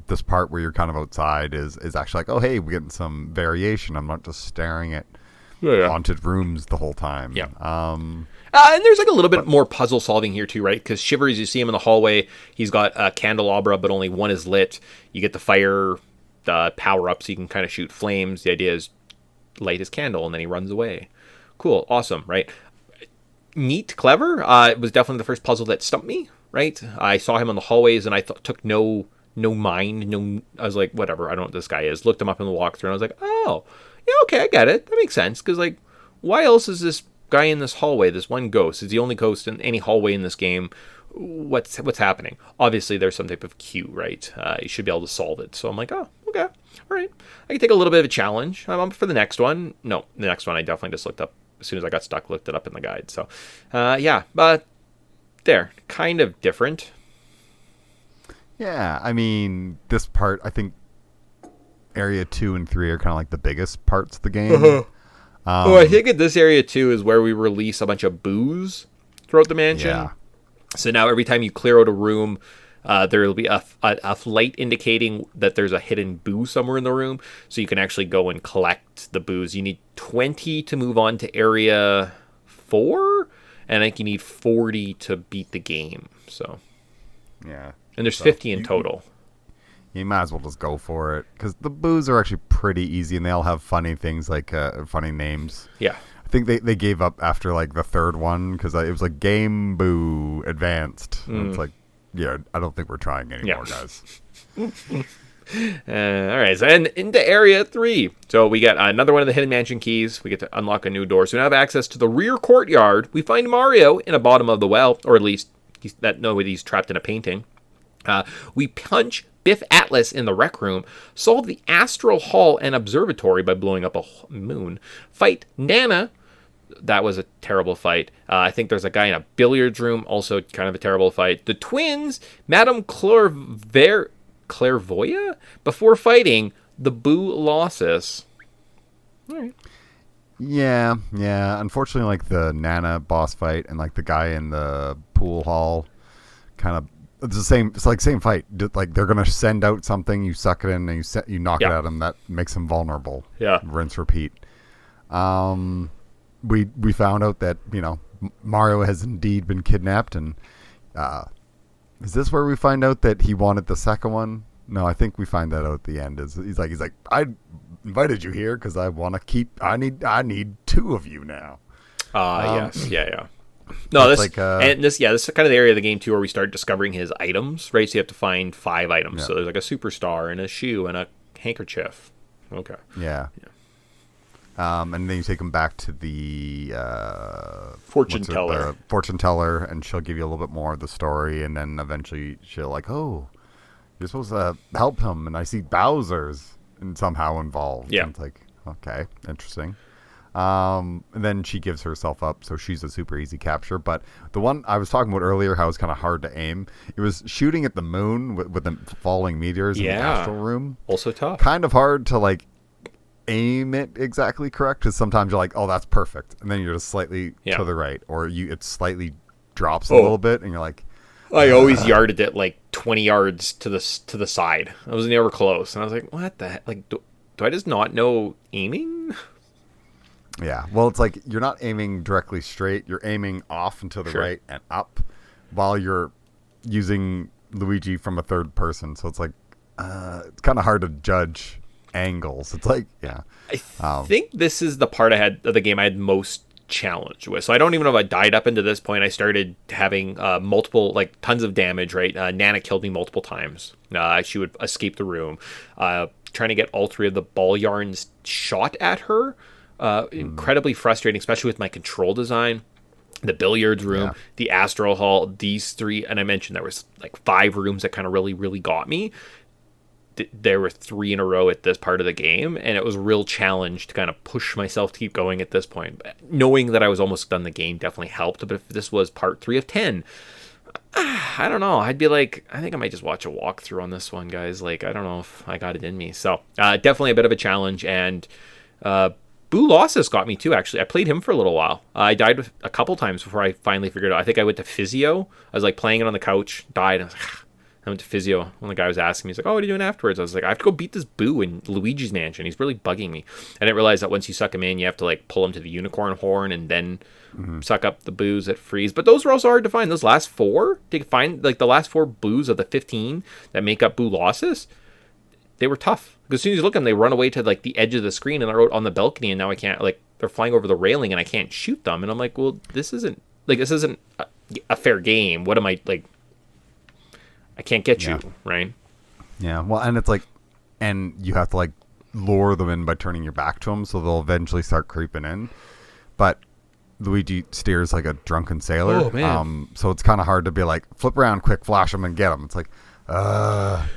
This part where you're kind of outside is actually like, oh, hey, we're getting some variation. I'm not just staring at haunted rooms the whole time. Yeah. And there's like a little bit more puzzle solving here too, right? Because Shivers, you see him in the hallway. He's got a candelabra, but only one is lit. You get the fire power up so you can kind of shoot flames. The idea is light his candle and then he runs away. Cool. Awesome. Right. Neat. Clever. It was definitely the first puzzle that stumped me, right? I saw him in the hallways and I took no mind. I was like, whatever. I don't know what this guy is. Looked him up in the walkthrough and I was like, oh, yeah, okay, I get it. That makes sense. Because, like, why else is this guy in this hallway, this one ghost? Is the only ghost in any hallway in this game? What's happening? Obviously, there's some type of cue, right? You should be able to solve it. So I'm like, oh, okay, all right. I can take a little bit of a challenge. I'm up for the next one. No, the next one I definitely just looked up. As soon as I got stuck, looked it up in the guide. So, yeah, but there, kind of different. Yeah, I mean, this part, I think Area 2 and 3 are kind of like the biggest parts of the game. I think at this area 2 is where we release a bunch of boos throughout the mansion. Yeah. So now every time you clear out a room, there will be a light indicating that there's a hidden boo somewhere in the room. So you can actually go and collect the boos. You need 20 to move on to Area 4, and I think you need 40 to beat the game. So yeah. And there's 50 in total. You might as well just go for it, because the boos are actually pretty easy, and they all have funny things, like funny names. Yeah. I think they gave up after like the third one, because it was like Game Boo Advanced. And it's like, yeah, I don't think we're trying anymore, guys. All right, so and into Area 3. So we get another one of the Hidden Mansion keys. We get to unlock a new door. So we now have access to the rear courtyard. We find Mario in a bottom of the well, or at least he's trapped in a painting. We punch Biff Atlas in the rec room, solve the Astral Hall and Observatory by blowing up a moon, fight Nana. That was a terrible fight. I think there's a guy in a billiards room, also kind of a terrible fight. The twins, Madame Clairvoya, before fighting the Boo Losses. All right. Yeah. Unfortunately, like the Nana boss fight and like the guy in the pool hall, kind of it's the same. It's like same fight. Like they're gonna send out something, you suck it in, and you knock it at them. That makes them vulnerable. Yeah. Rinse, repeat. We found out that Mario has indeed been kidnapped, and is this where we find out that he wanted the second one? No, I think we find that out at the end. He's like I invited you here because I want to keep. I need two of you now. Yes, yeah. No, this is kind of the area of the game too where we start discovering his items, right? So you have to find 5 items. Yeah. So there's like a superstar and a shoe and a handkerchief. Okay. Yeah. And then you take him back to the fortune teller. The fortune teller, and she'll give you a little bit more of the story, and then eventually she'll like, oh, you're supposed to help him, and I see Bowser's somehow involved. Yeah. And it's like, okay, interesting. And then she gives herself up, so she's a super easy capture. But the one I was talking about earlier, how it's kind of hard to aim, it was shooting at the moon with the falling meteors in the astral room. Also tough. Kind of hard to like aim it exactly correct, because sometimes you're like, oh, that's perfect, and then you're just slightly to the right, or it slightly drops a little bit, and you're like, I always yarded it like 20 yards to the side. I was never close, and I was like, what the heck? Like, do I just not know aiming? Yeah, well, it's like you're not aiming directly straight. You're aiming off and to the right and up while you're using Luigi from a third person. So it's like, it's kind of hard to judge angles. It's like, I think this is the part of the game I had most challenge with. So I don't even know if I died up into this point. I started having multiple, like tons of damage, right? Nana killed me multiple times. She would escape the room. Trying to get all 3 of the ball yarns shot at her. Incredibly frustrating, especially with my control design. The billiards room, the Astral Hall, these 3, and I mentioned there was like 5 rooms that kind of really, really got me. There were 3 in a row at this part of the game, and it was a real challenge to kind of push myself to keep going at this point. Knowing that I was almost done the game definitely helped, but if this was part 3 of 10, I don't know. I'd be like, I think I might just watch a walkthrough on this one, guys. Like, I don't know if I got it in me. So, definitely a bit of a challenge, and Boo Losses got me too, actually. I played him for a little while. I died a couple times before I finally figured it out. I think I went to physio. I was like playing it on the couch, died. I was like, I went to physio. When the guy was asking me, he's like, "Oh, what are you doing afterwards?" I was like, "I have to go beat this Boo in Luigi's Mansion. He's really bugging me." I didn't realize that once you suck him in, you have to like pull him to the unicorn horn and then suck up the Boos that freeze. But those were also hard to find. Those last 4, to find like the last 4 Boos of the 15 that make up Boo Losses, they were tough. Because as soon as you look at them, they run away to like the edge of the screen and they're out on the balcony, and now I can't, like, they're flying over the railing and I can't shoot them. And I'm like, well, this isn't a fair game. What am I, like, I can't get you, right? Yeah, well, and it's like, and you have to like lure them in by turning your back to them, so they'll eventually start creeping in. But Luigi steers like a drunken sailor. Oh, man. So it's kind of hard to be like, flip around quick, flash them and get them. It's like,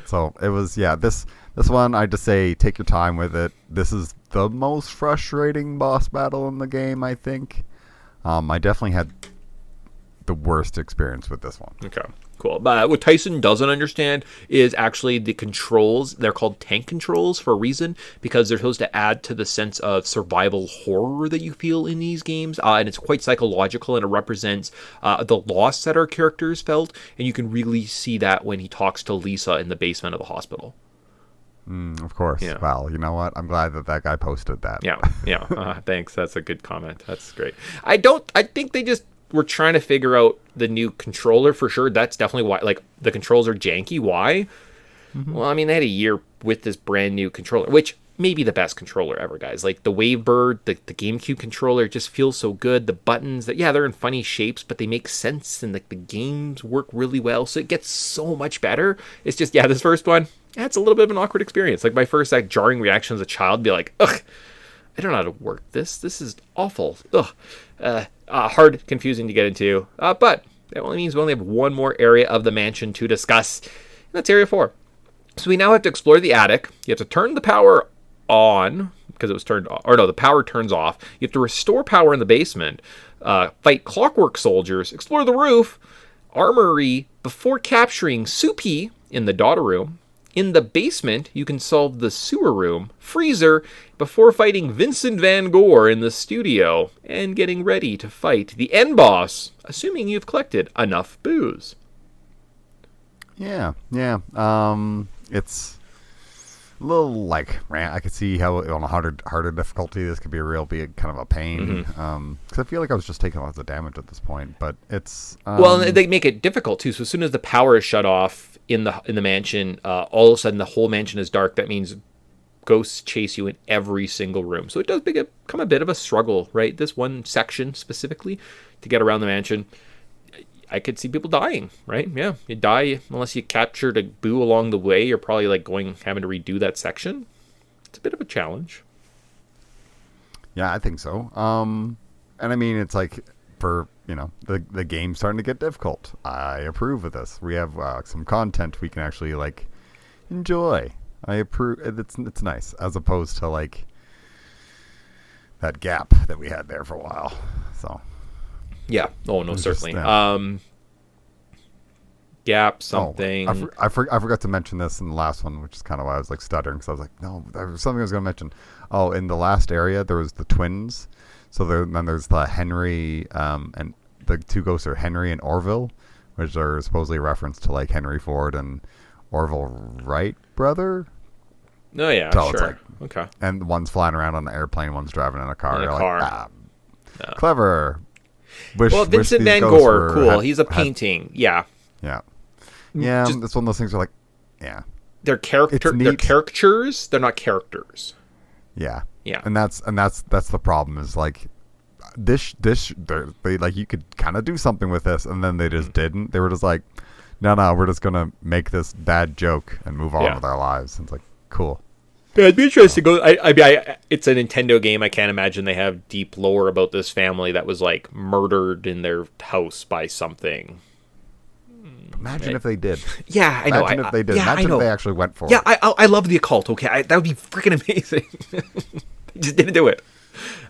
so it was, this one, I just say take your time with it. This is the most frustrating boss battle in the game, I think. I definitely had the worst experience with this one. Okay, cool. But what Tyson doesn't understand is actually the controls. They're called tank controls for a reason, because they're supposed to add to the sense of survival horror that you feel in these games. And it's quite psychological, and it represents the loss that our characters felt. And you can really see that when he talks to Lisa in the basement of the hospital. Of course. Yeah. Well, you know what? I'm glad that guy posted that. Yeah. Thanks. That's a good comment. That's great. I think they just were trying to figure out the new controller for sure. That's definitely why, like, the controls are janky. Why? Well, I mean, they had a year with this brand new controller, which may be the best controller ever, guys. Like the Wavebird, the GameCube controller just feels so good. The buttons, they're in funny shapes, but they make sense, and like the games work really well. So it gets so much better. It's just, this first one, it's a little bit of an awkward experience. Like my first jarring reaction as a child, be like, ugh, I don't know how to work this. This is awful. Ugh. Hard, confusing to get into. But that only means we only have one more area of the mansion to discuss. And that's Area 4. So we now have to explore the attic. You have to turn the power on, because it was turned off. Or no, the power turns off. You have to restore power in the basement. Fight clockwork soldiers. Explore the roof. Armory before capturing Soupy in the daughter room. In the basement, you can solve the sewer room, freezer, before fighting Vincent Van Gogh in the studio, and getting ready to fight the end boss, assuming you've collected enough booze. Yeah. It's a little like, I could see how on a harder difficulty this could be a real big kind of a pain. Because I feel like I was just taking lots of damage at this point, but it's well, and they make it difficult too. So as soon as the power is shut off in the mansion, all of a sudden the whole mansion is dark. That means ghosts chase you in every single room. So it does become a bit of a struggle, right? This one section specifically to get around the mansion. I could see people dying, right? Yeah, you die unless you captured a boo along the way. You're probably like having to redo that section. It's a bit of a challenge. Yeah, I think so. And I mean, it's like for the game's starting to get difficult. I approve of this. We have some content we can actually like enjoy. I approve. It's nice, as opposed to like that gap that we had there for a while. So. Yeah. Oh no, certainly. Gap something. I forgot to mention this in the last one, which is kind of why I was like stuttering, because I was like, no, there was something I was going to mention. Oh, in the last area there was the twins. So then there's the Henry, and the two ghosts are Henry and Orville, which are supposedly a reference to like Henry Ford and Orville Wright brother. Oh yeah, so sure. It's like, okay. And one's flying around on an airplane, one's driving in a car. In a You're car. like, No. Clever. Vincent Van Gogh, cool. He's a painting. Yeah. That's one of those things where like, yeah. They're caricatures. They're not characters. Yeah. Yeah. And that's the problem, is like this they like, you could kind of do something with this, and then they just didn't. They were just like, no, we're just gonna make this bad joke and move on with our lives. And it's like, cool. Yeah, it'd be interesting to go. It's a Nintendo game. I can't imagine they have deep lore about this family that was like murdered in their house by something. Imagine if they did. Yeah, I know. Imagine if they did. Imagine if they actually went for it. Yeah, I love the occult. Okay, that would be freaking amazing. They just didn't do it.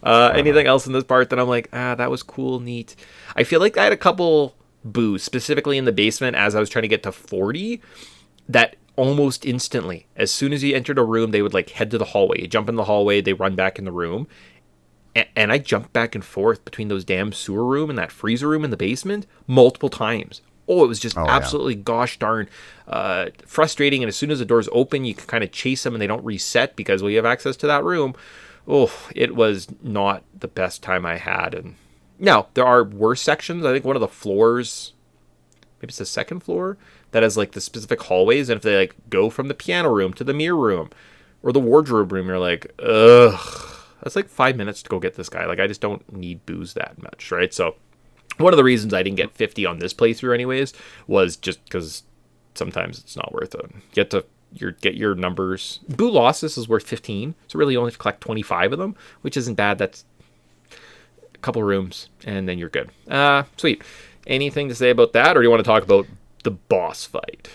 Anything else in this part that I'm like, that was cool, neat. I feel like I had a couple boos, specifically in the basement as I was trying to get to 40, that almost instantly, as soon as you entered a room, they would like head to the hallway. You jump in the hallway, they run back in the room. And I jumped back and forth between those damn sewer room and that freezer room in the basement multiple times. Oh, it was just absolutely gosh darn frustrating. And as soon as the doors open, you can kind of chase them and they don't reset because you have access to that room. Oh, it was not the best time I had. And now, there are worse sections. I think one of the floors, maybe it's the second floor, that has like the specific hallways. And if they like go from the piano room to the mirror room or the wardrobe room, you're like, ugh. That's like 5 minutes to go get this guy. Like, I just don't need booze that much, right? So one of the reasons I didn't get 50 on this playthrough anyways was just because sometimes it's not worth it. Get your numbers. Boo Losses is worth 15, so really you only have to collect 25 of them, which isn't bad. That's a couple rooms, and then you're good. Sweet. Anything to say about that, or do you want to talk about the boss fight?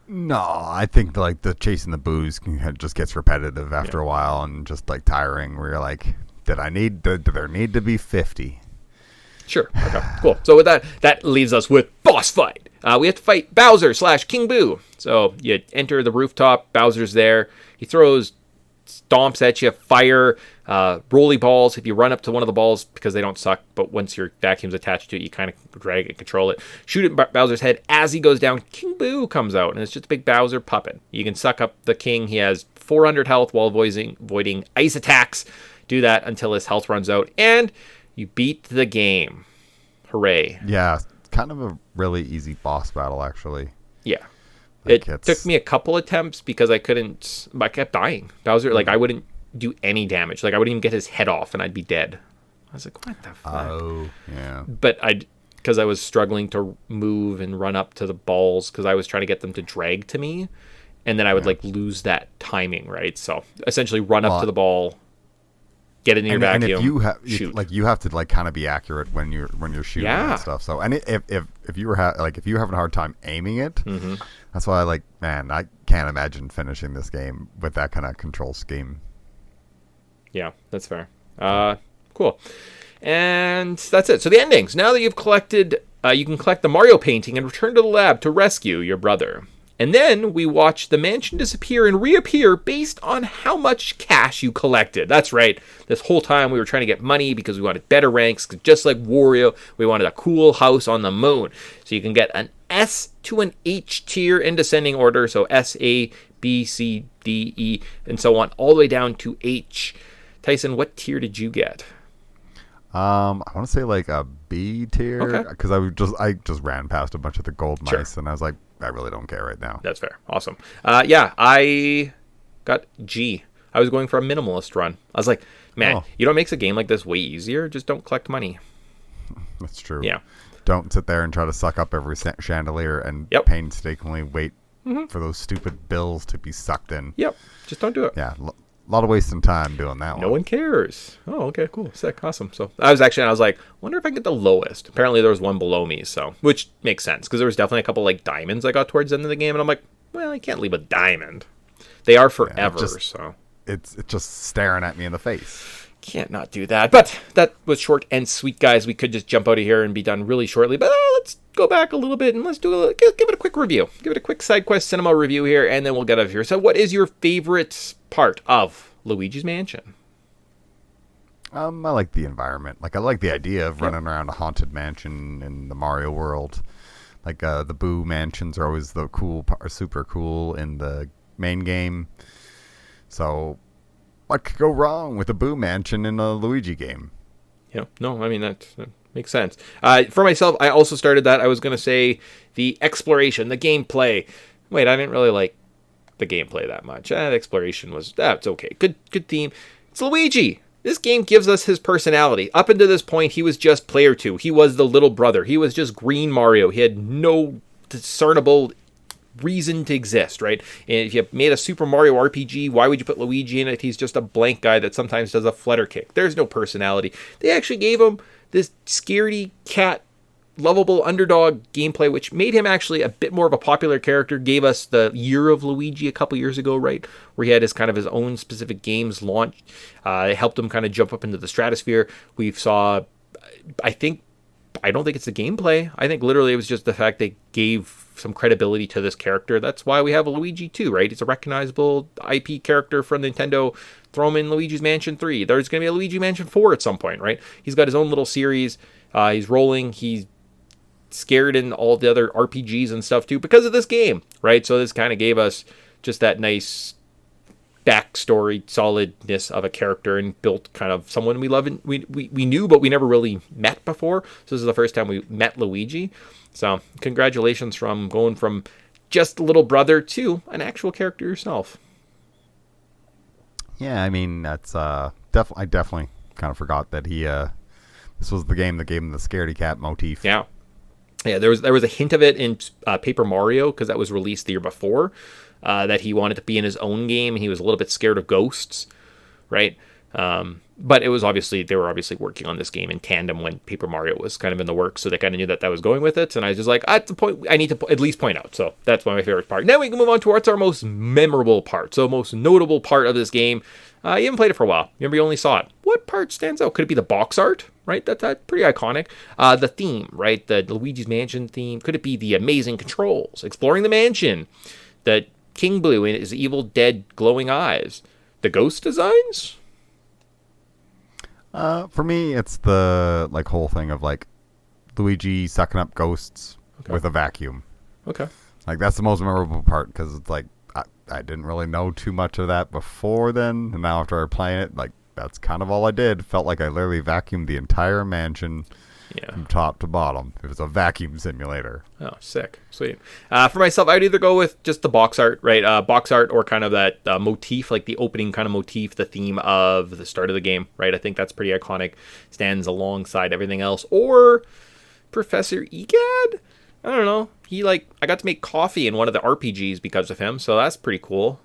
No, I think like the chasing the booze just gets repetitive after a while and just like tiring. Where you're like, do there need to be 50? Sure. Okay. Cool. So with that leaves us with boss fight. We have to fight Bowser / King Boo. So you enter the rooftop. Bowser's there. He throws stomps at you, fire, rolly balls. If you run up to one of the balls, because they don't suck, but once your vacuum's attached to it, you kind of drag and control it. Shoot at Bowser's head. As he goes down, King Boo comes out, and it's just a big Bowser puppet. You can suck up the king. He has 400 health while avoiding ice attacks. Do that until his health runs out, and you beat the game. Hooray. Yeah, kind of a really easy boss battle, actually. Yeah. Like it took me a couple attempts because I kept dying. Bowser, like, I wouldn't do any damage. Like, I wouldn't even get his head off, and I'd be dead. I was like, what the fuck? Oh, yeah. But because I was struggling to move and run up to the balls because I was trying to get them to drag to me, and then I would, like, lose that timing, right? So, essentially run up to the ball, get in your vacuum, and if shoot. You have to like kind of be accurate when you're shooting and stuff. So, and if you were if you're having a hard time aiming it, that's why I can't imagine finishing this game with that kind of control scheme. Yeah, that's fair. Cool. And that's it. So the endings. Now that you've collected, you can collect the Mario painting and return to the lab to rescue your brother. And then we watch the mansion disappear and reappear based on how much cash you collected. That's right. This whole time we were trying to get money because we wanted better ranks. Just like Wario, we wanted a cool house on the moon. So you can get an S to an H tier in descending order. So S, A, B, C, D, E, and so on, all the way down to H. Tyson, what tier did you get? I want to say like a B tier because I just ran past a bunch of the gold mice and I was like, I really don't care right now. That's fair. Awesome. I got G. I was going for a minimalist run. I was like, man, you know what makes a game like this way easier? Just don't collect money. That's true. Yeah. Don't sit there and try to suck up every chandelier and painstakingly wait for those stupid bills to be sucked in. Yep. Just don't do it. Yeah. A lot of wasting time doing that one. No one cares. Oh, okay, cool. Sick. Awesome. So I was like, wonder if I can get the lowest. Apparently there was one below me, so which makes sense because there was definitely a couple like diamonds I got towards the end of the game, and I'm like, well, I can't leave a diamond. They are forever, so it's just staring at me in the face. Can't not do that. But that was short and sweet, guys. We could just jump out of here and be done really shortly. But let's go back a little bit and let's give it a quick review. Give it a quick side quest cinema review here, and then we'll get out of here. So what is your favorite part of Luigi's Mansion? I like the environment. Like, I like the idea of running around a haunted mansion in the Mario world. Like, the Boo mansions are always super cool in the main game. So what could go wrong with a Boo mansion in a Luigi game? Yeah, no, I mean, that makes sense. For myself, I also started that. I was going to say the exploration, the gameplay. Wait, I didn't really like the gameplay that much. The exploration was, it's okay. Good theme. It's Luigi. This game gives us his personality. Up until this point, he was just player 2. He was the little brother. He was just green Mario. He had no discernible reason to exist, right? And if you made a Super Mario RPG, why would you put Luigi in it? He's just a blank guy that sometimes does a flutter kick. There's no personality. They actually gave him this scaredy cat lovable underdog gameplay, which made him actually a bit more of a popular character. Gave us the Year of Luigi a couple years ago, right, where he had his kind of his own specific games launched. It helped him kind of jump up into the stratosphere. We saw, I think, I don't think it's the gameplay. I think literally it was just the fact they gave some credibility to this character. That's why we have a Luigi 2, right? It's a recognizable IP character from Nintendo. Throw him in Luigi's Mansion 3. There's going to be a Luigi Mansion 4 at some point, right? He's got his own little series. He's rolling. He's scared in all the other RPGs and stuff too because of this game, right? So this kind of gave us just that nice backstory solidness of a character and built kind of someone we love and we knew but we never really met before. So this is the first time we met Luigi. So congratulations from going from just a little brother to an actual character yourself. Yeah, I mean that's I definitely kind of forgot that he this was the game that gave him the scaredy cat motif. Yeah, there was a hint of it in Paper Mario because that was released the year before. That he wanted to be in his own game, and he was a little bit scared of ghosts, right? But it was they were obviously working on this game in tandem when Paper Mario was kind of in the works, so they kind of knew that was going with it. And I was just like, at the point, I need to at least point out. So that's one of my favorite part. Now we can move on to what's our most memorable part. So most notable part of this game. You haven't played it for a while. Remember, you only saw it. What part stands out? Could it be the box art? Right, that's pretty iconic. The theme, right, the Luigi's Mansion theme. Could it be the amazing controls, exploring the mansion, the King Blue in his evil, dead, glowing eyes. The ghost designs? For me, it's the whole thing of Luigi sucking up ghosts with a vacuum. Okay. That's the most memorable part because it's I didn't really know too much of that before then, and now after playing it, that's kind of all I did. Felt like I literally vacuumed the entire mansion. Yeah. From top to bottom. It was a vacuum simulator. Oh, sick. Sweet. For myself, I'd either go with just the box art, right? Box art or kind of that motif, like the opening kind of motif, the theme of the start of the game, right? I think that's pretty iconic. Stands alongside everything else. Or Professor Egad? I don't know. I got to make coffee in one of the RPGs because of him, so that's pretty cool.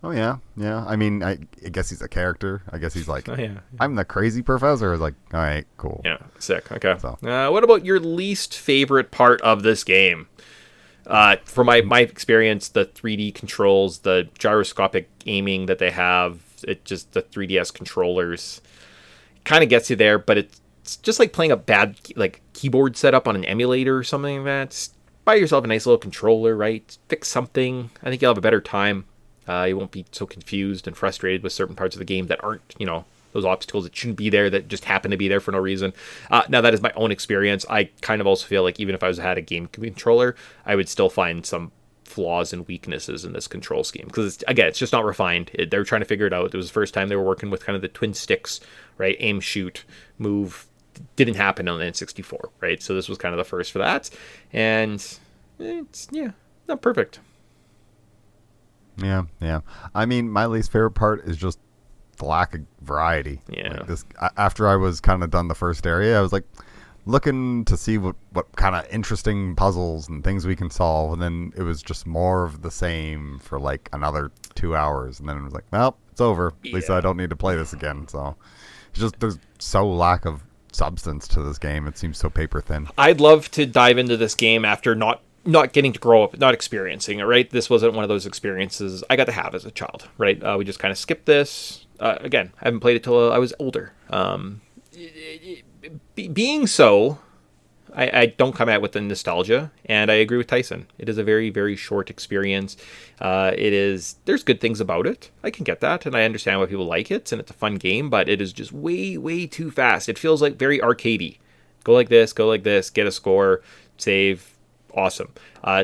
Oh, yeah. Yeah. I mean, I guess he's a character. I guess he's oh, yeah. I'm the crazy professor. All right, cool. Yeah, sick. Okay. So. What about your least favorite part of this game? For my experience, the 3D controls, the gyroscopic aiming that they have, the 3DS controllers, kind of gets you there, but it's just like playing a bad keyboard setup on an emulator or something like that. Just buy yourself a nice little controller, right? Fix something. I think you'll have a better time. You won't be so confused and frustrated with certain parts of the game that aren't, those obstacles that shouldn't be there that just happen to be there for no reason. Now, that is my own experience. I kind of also feel like even if I had a game controller, I would still find some flaws and weaknesses in this control scheme. Because, it's just not refined. They're trying to figure it out. It was the first time they were working with kind of the twin sticks, right? Aim, shoot, move. Didn't happen on the N64, right? So this was kind of the first for that. And it's, not perfect. Yeah. I mean, my least favorite part is just the lack of variety. Yeah. After I was kind of done the first area, I was looking to see what kind of interesting puzzles and things we can solve, and then it was just more of the same for another 2 hours, and then it was well, it's over. At least I don't need to play this again. So it's just there's so lack of substance to this game. It seems so paper thin. I'd love to dive into this game after not getting to grow up, not experiencing it, right? This wasn't one of those experiences I got to have as a child, right? We just kind of skipped this. Again, I haven't played it till I was older. Being so, I don't come out with the nostalgia, and I agree with Tyson. It is a very, very short experience. There's good things about it. I can get that, and I understand why people like it, and it's a fun game, but it is just way, way too fast. It feels very arcadey. Go like this, get a score, save. Awesome.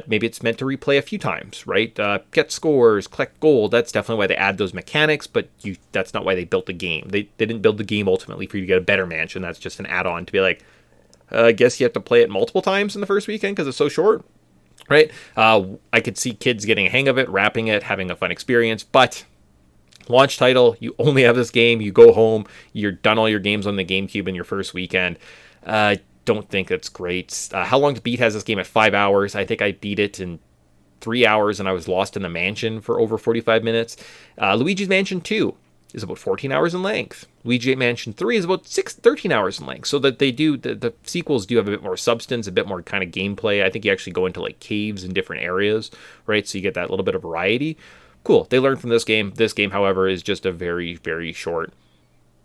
Maybe it's meant to replay a few times, right? Get scores, collect gold. That's definitely why they add those mechanics, but that's not why they built the game. They didn't build the game ultimately for you to get a better mansion. That's just an add-on to be I guess you have to play it multiple times in the first weekend because it's so short, right? I could see kids getting a hang of it, wrapping it, having a fun experience, but launch title, you only have this game, you go home, you're done all your games on the GameCube in your first weekend. Don't think it's great. How long to beat has this game at 5 hours. I think I beat it in 3 hours and I was lost in the mansion for over 45 minutes. Luigi's Mansion 2 is about 14 hours in length. Luigi Mansion 3 is about 13 hours in length. So that the sequels do have a bit more substance, a bit more kind of gameplay. I think you actually go into caves in different areas, right? So you get that little bit of variety. Cool. They learned from this game. This game, however, is just a very, very short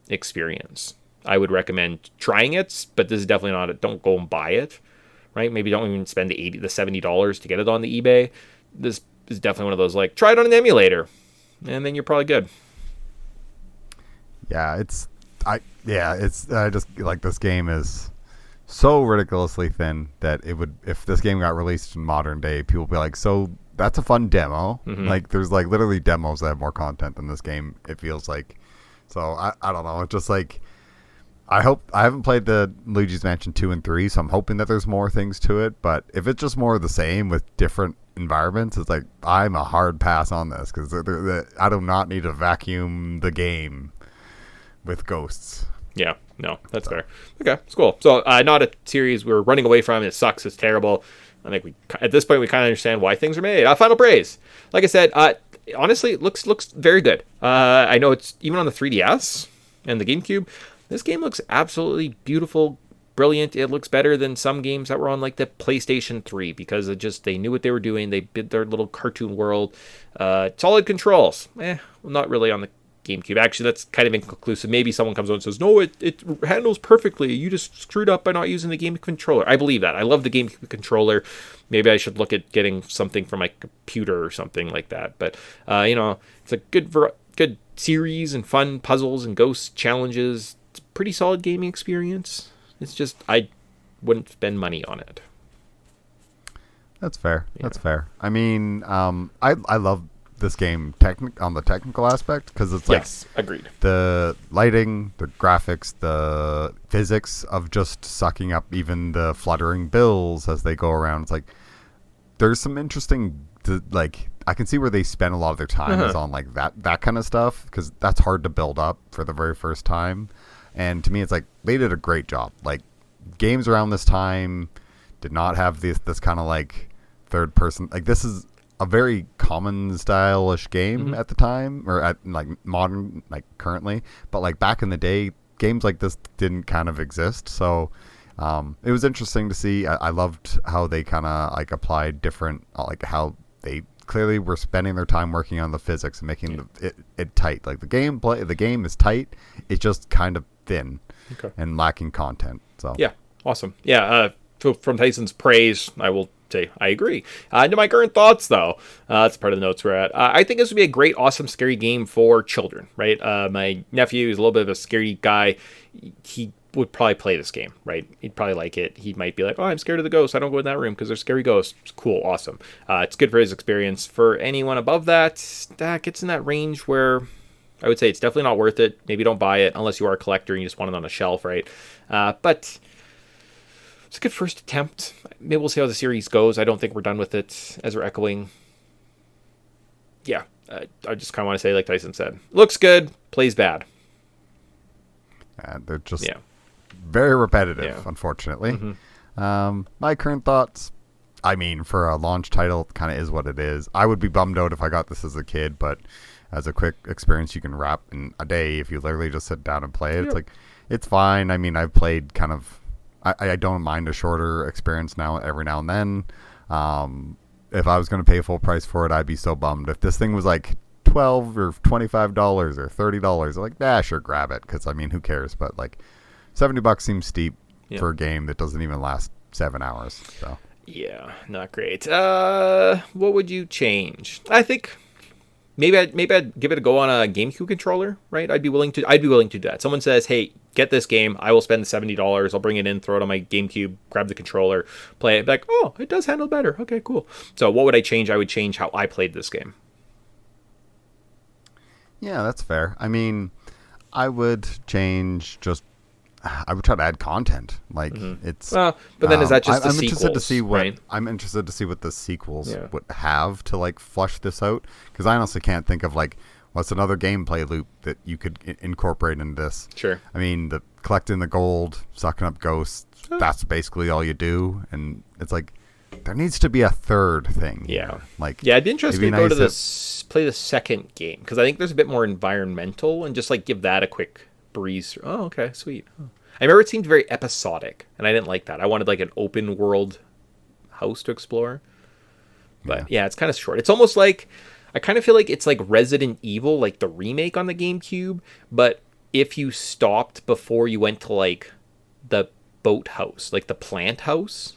experience. I would recommend trying it, but this is definitely not it. Don't go and buy it, right? Maybe don't even spend the $70 to get it on the eBay. This is definitely one of those, like, try it on an emulator, and then you're probably good. Yeah, I just like, this game is so ridiculously thin that it would, if this game got released in modern day, people would be like, so that's a fun demo. Like, there's like literally demos that have more content than this game, it feels like. So I don't know. It's just like, I haven't played the Luigi's Mansion 2 and 3, so I'm hoping that there's more things to it. But if it's just more of the same with different environments, it's like, I'm a hard pass on this, because I do not need to vacuum the game with ghosts. Yeah, no, that's fair. Okay, it's cool. So not a series we're running away from. It sucks. It's terrible. I think at this point we kind of understand why things are made. Final praise. Like I said, honestly, it looks very good. I know it's even on the 3DS and the GameCube. This game looks absolutely beautiful, brilliant. It looks better than some games that were on like the PlayStation 3 because they knew what they were doing. They did their little cartoon world. Solid controls. Not really on the GameCube. Actually, that's kind of inconclusive. Maybe someone comes on and says, no, it handles perfectly. You just screwed up by not using the GameCube controller. I believe that. I love the GameCube controller. Maybe I should look at getting something from my computer or something like that. But, it's a good series and fun puzzles and ghost challenges. It's a pretty solid gaming experience. It's just, I wouldn't spend money on it. That's fair. Yeah. That's fair. I mean, I love this game on the technical aspect, because it's like, yes, agreed. The lighting, the graphics, the physics of just sucking up even the fluttering bills as they go around. It's like, there's some interesting, like, I can see where they spend a lot of their time is on like that kind of stuff, because that's hard to build up for the very first time. And to me, it's like, they did a great job. Like, games around this time did not have this kind of like third person. Like, this is a very common stylish game at the time, or at like modern, like currently, but like back in the day, games like this didn't kind of exist. So it was interesting to see. I loved how they kind of like applied different, like how they clearly were spending their time working on the physics and making it tight. Like, the game is tight. It's just kind of thin and lacking content. So yeah, awesome. Yeah, from Tyson's praise, I will say I agree. Into my current thoughts, though, that's part of the notes we're at. I think this would be a great, awesome, scary game for children, right? My nephew is a little bit of a scary guy. He would probably play this game, right? He'd probably like it. He might be like, oh, I'm scared of the ghosts. I don't go in that room because there's scary ghosts. It's cool, awesome. It's good for his experience. For anyone above that, that gets in that range where I would say it's definitely not worth it. Maybe don't buy it unless you are a collector and you just want it on a shelf, right? But it's a good first attempt. Maybe we'll see how the series goes. I don't think we're done with it, as we're echoing. Yeah, I just kind of want to say, like Tyson said, looks good, plays bad. And they're just very repetitive, unfortunately. My current thoughts, I mean, for a launch title, it kind of is what it is. I would be bummed out if I got this as a kid, but as a quick experience you can wrap in a day if you literally just sit down and play it. It's like, it's fine. I mean, I've played kind of, I don't mind a shorter experience every now and then. If I was going to pay full price for it, I'd be so bummed. If this thing was like $12 or $25 or $30, like, sure, grab it, because I mean, who cares? But like, $70 seems steep for a game that doesn't even last 7 hours. So yeah, not great. What would you change? I think maybe I'd give it a go on a GameCube controller, right? I'd be willing to do that. Someone says, hey, get this game, I will spend the $70. I'll bring it in, throw it on my GameCube, grab the controller, play it. Be like, oh, it does handle better. Okay, cool. So what would I change? I would change how I played this game. Yeah, that's fair. I mean, I would change I would try to add content. Like, it's but then is that just I'm the interested to sequels, see what right? I'm interested to see what the sequels would have to like flush this out, because I honestly can't think of like what's another gameplay loop that you could incorporate in this. Sure. I mean, the collecting the gold, sucking up ghosts, that's basically all you do, and it's like, there needs to be a third thing. Yeah. Like, yeah, it'd be interesting to go to this, play the second game, because I think there's a bit more environmental, and just like give that a quick breeze. Oh, okay, sweet. Oh. I remember it seemed very episodic, and I didn't like that. I wanted like an open world house to explore. But yeah, it's kind of short. It's almost like, I kind of feel like it's like Resident Evil, like the remake on the GameCube, but if you stopped before you went to like the boathouse, like the plant house.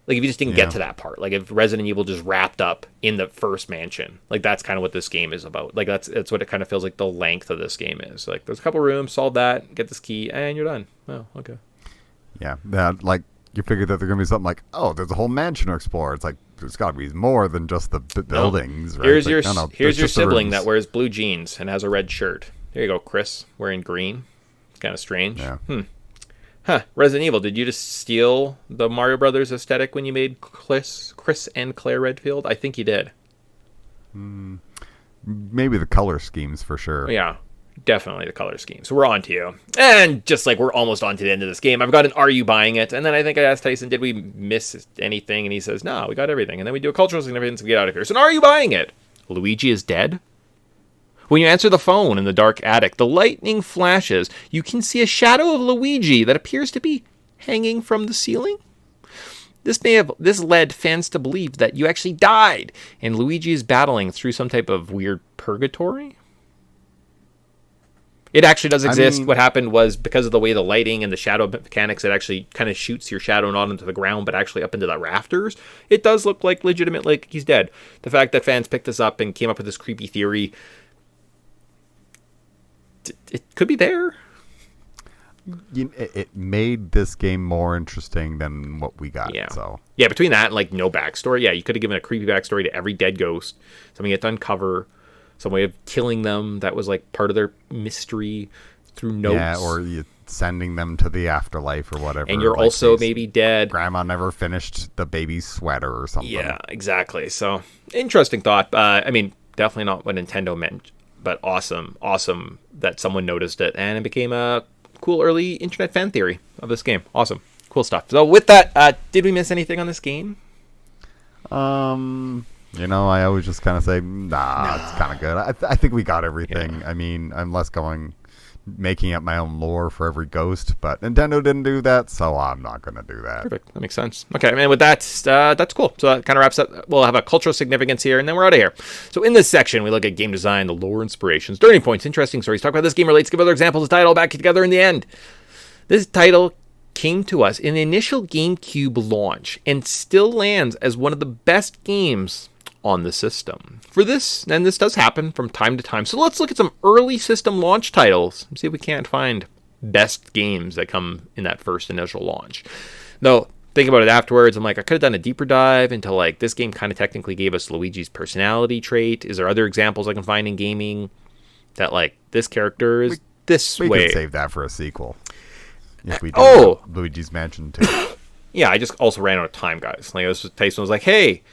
Like if you just didn't get to that part, like if Resident Evil just wrapped up in the first mansion, like that's kind of what this game is about. Like that's what it kind of feels like the length of this game is. Like there's a couple rooms, solve that, get this key, and you're done. Oh, okay. Yeah, that like you figured that there's gonna be something like, oh, there's a whole mansion to explore. It's like there's got to be more than just the buildings. Right? Here's like, your sibling that wears blue jeans and has a red shirt. There you go, Chris, wearing green. It's kind of strange. Yeah. Huh, Resident Evil, did you just steal the Mario Brothers aesthetic when you made Chris and Claire Redfield? I think you did. Maybe the color schemes for sure. Yeah, definitely the color scheme. So we're on to you. And just like we're almost on to the end of this game, I've got an "Are you buying it?" And then I think I asked Tyson, did we miss anything? And he says, no, we got everything. And then we do a cultural significance and get out of here. So are you buying it? Luigi is dead? When you answer the phone in the dark attic, the lightning flashes. You can see a shadow of Luigi that appears to be hanging from the ceiling. This led fans to believe that you actually died, and Luigi is battling through some type of weird purgatory. It actually does exist. I mean, what happened was because of the way the lighting and the shadow mechanics, it actually kind of shoots your shadow not into the ground, but actually up into the rafters. It does look like legitimate, like he's dead. The fact that fans picked this up and came up with this creepy theory, it could be there. It made this game more interesting than what we got. Yeah, between that and like no backstory, you could have given a creepy backstory to every dead ghost, something you had to uncover, some way of killing them that was like part of their mystery through notes. Yeah, or you sending them to the afterlife or whatever. And you're like also maybe dead. Grandma never finished the baby's sweater or something. Yeah, exactly. So interesting thought. I mean, definitely not what Nintendo meant, but awesome that someone noticed it and it became a cool early internet fan theory of this game. Awesome. Cool stuff. So with that, did we miss anything on this game? I always just kind of say, nah, it's kind of good. I think we got everything. Yeah. I mean, I'm less making up my own lore for every ghost, but Nintendo didn't do that, so I'm not going to do that. Perfect. That makes sense. Okay, and with that, that's cool. So that kind of wraps up. We'll have a cultural significance here, and then we're out of here. So in this section, we look at game design, the lore inspirations, turning points, interesting stories, talk about this game relates, give other examples, tie it all back together in the end. This title came to us in the initial GameCube launch and still lands as one of the best games on the system. For this, and this does happen from time to time, so let's look at some early system launch titles and see if we can't find best games that come in that first initial launch. Though, think about it afterwards, I'm like, I could have done a deeper dive into like, this game kind of technically gave us Luigi's personality trait. Is there other examples I can find in gaming that like, this character is this way? We could save that for a sequel. If we do Luigi's Mansion 2. Yeah, I just also ran out of time, guys. Like, Tyson was like, hey,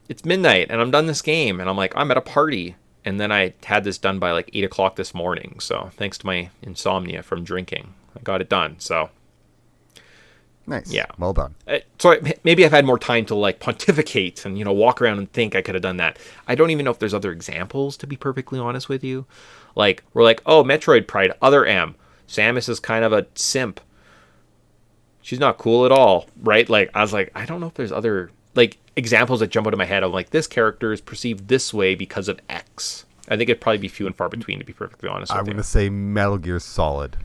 it's midnight and I'm done this game. And I'm like, I'm at a party. And then I had this done by like 8 o'clock this morning. So thanks to my insomnia from drinking, I got it done. So nice. Yeah. Well done. So maybe I've had more time to like pontificate and, walk around and think I could have done that. I don't even know if there's other examples, to be perfectly honest with you. Like, we're like, oh, Metroid Pride, other M. Samus is kind of a simp. She's not cool at all, right? Like, I was like, I don't know if there's other like examples that jump out of my head of like, this character is perceived this way because of X. I think it'd probably be few and far between, to be perfectly honest with you. I'm going to say Metal Gear Solid,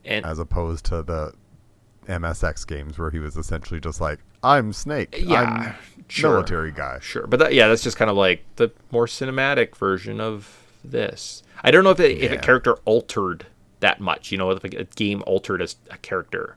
and as opposed to the MSX games where he was essentially just like, I'm Snake. Yeah, I'm military guy. Sure, but that's just kind of like the more cinematic version of this. I don't know if a character altered that much. If a game altered as a character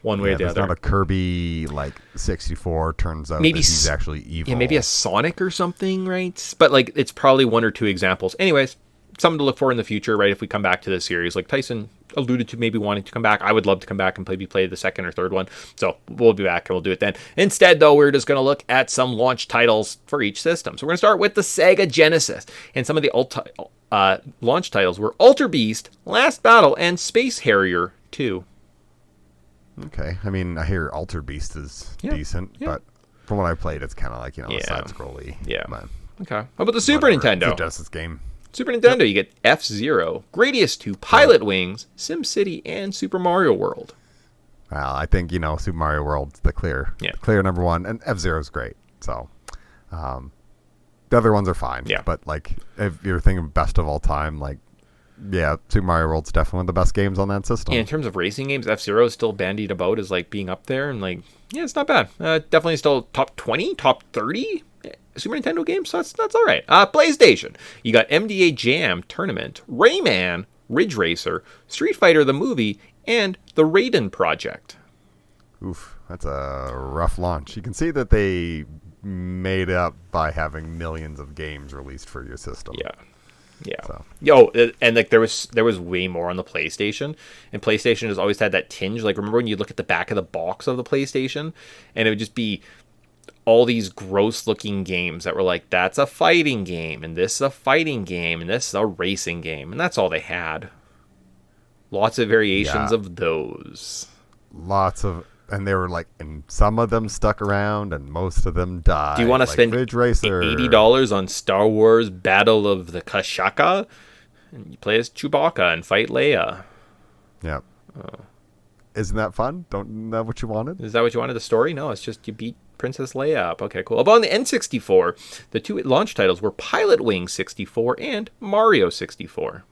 one way or the other. Not a Kirby like 64 turns out maybe that he's actually evil. Yeah, maybe a Sonic or something, right? But like, it's probably one or two examples. Anyways, something to look for in the future, right? If we come back to this series, like Tyson alluded to maybe wanting to come back. I would love to come back and maybe play the second or third one. So we'll be back and we'll do it then. Instead, though, we're just going to look at some launch titles for each system. So we're going to start with the Sega Genesis. And some of the launch titles were Alter Beast, Last Battle, and Space Harrier 2. Okay. I mean, I hear Alter Beast is decent, but from what I played, it's kind of like, side-scrolly. Yeah. But okay. How about the Super Nintendo? It's a Genesis game. Super Nintendo, you get F-Zero, Gradius 2, Pilot Wings, SimCity, and Super Mario World. Well, I think, Super Mario World's the clear number one, and F-Zero's great. So, the other ones are fine. Yeah. But, like, if you're thinking best of all time, like, Yeah, Super Mario World's definitely one of the best games on that system. Yeah, in terms of racing games, F-Zero is still bandied about as like being up there, and like, yeah, it's not bad. Definitely still top 20, top 30 Super Nintendo games, so that's all right. PlayStation, you got MDA Jam Tournament, Rayman, Ridge Racer, Street Fighter the movie, and the Raiden Project. Oof, that's a rough launch. You can see that they made up by having millions of games released for your system. Yeah. So. Yo, and like there was way more on the PlayStation, and PlayStation has always had that tinge. Like, remember when you look at the back of the box of the PlayStation, and it would just be all these gross looking games that were like, that's a fighting game, and this is a fighting game, and this is a racing game, and that's all they had. Lots of variations of those. And they were like, and some of them stuck around, and most of them died. Do you want to spend Ridge Racer, $80 on Star Wars Battle of the Kashaka? And you play as Chewbacca and fight Leia. Yep. Isn't that fun? Isn't that what you wanted? Is that what you wanted, the story? No, it's just you beat Princess Leia up. Okay, cool. But on the N64, the two launch titles were Pilot Wing 64 and Mario 64.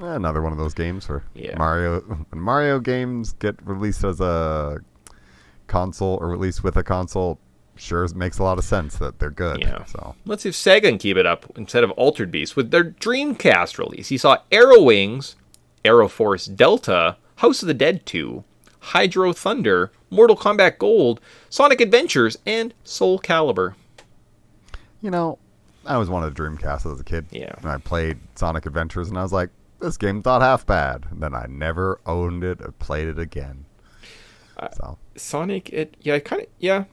Another one of those games where Yeah. Mario games get released as a console, or released with a console, sure makes a lot of sense that they're good. Yeah. So Let's see if Sega can keep it up instead of Altered Beast with their Dreamcast release. You saw Arrow Wings, Arrow Force Delta, House of the Dead 2, Hydro Thunder, Mortal Kombat Gold, Sonic Adventures, and Soul Calibur. You know, I always wanted a Dreamcast as a kid. Yeah. And I played Sonic Adventures, and I was like, this game's not half bad. And then I never owned it or played it again. So Sonic, no,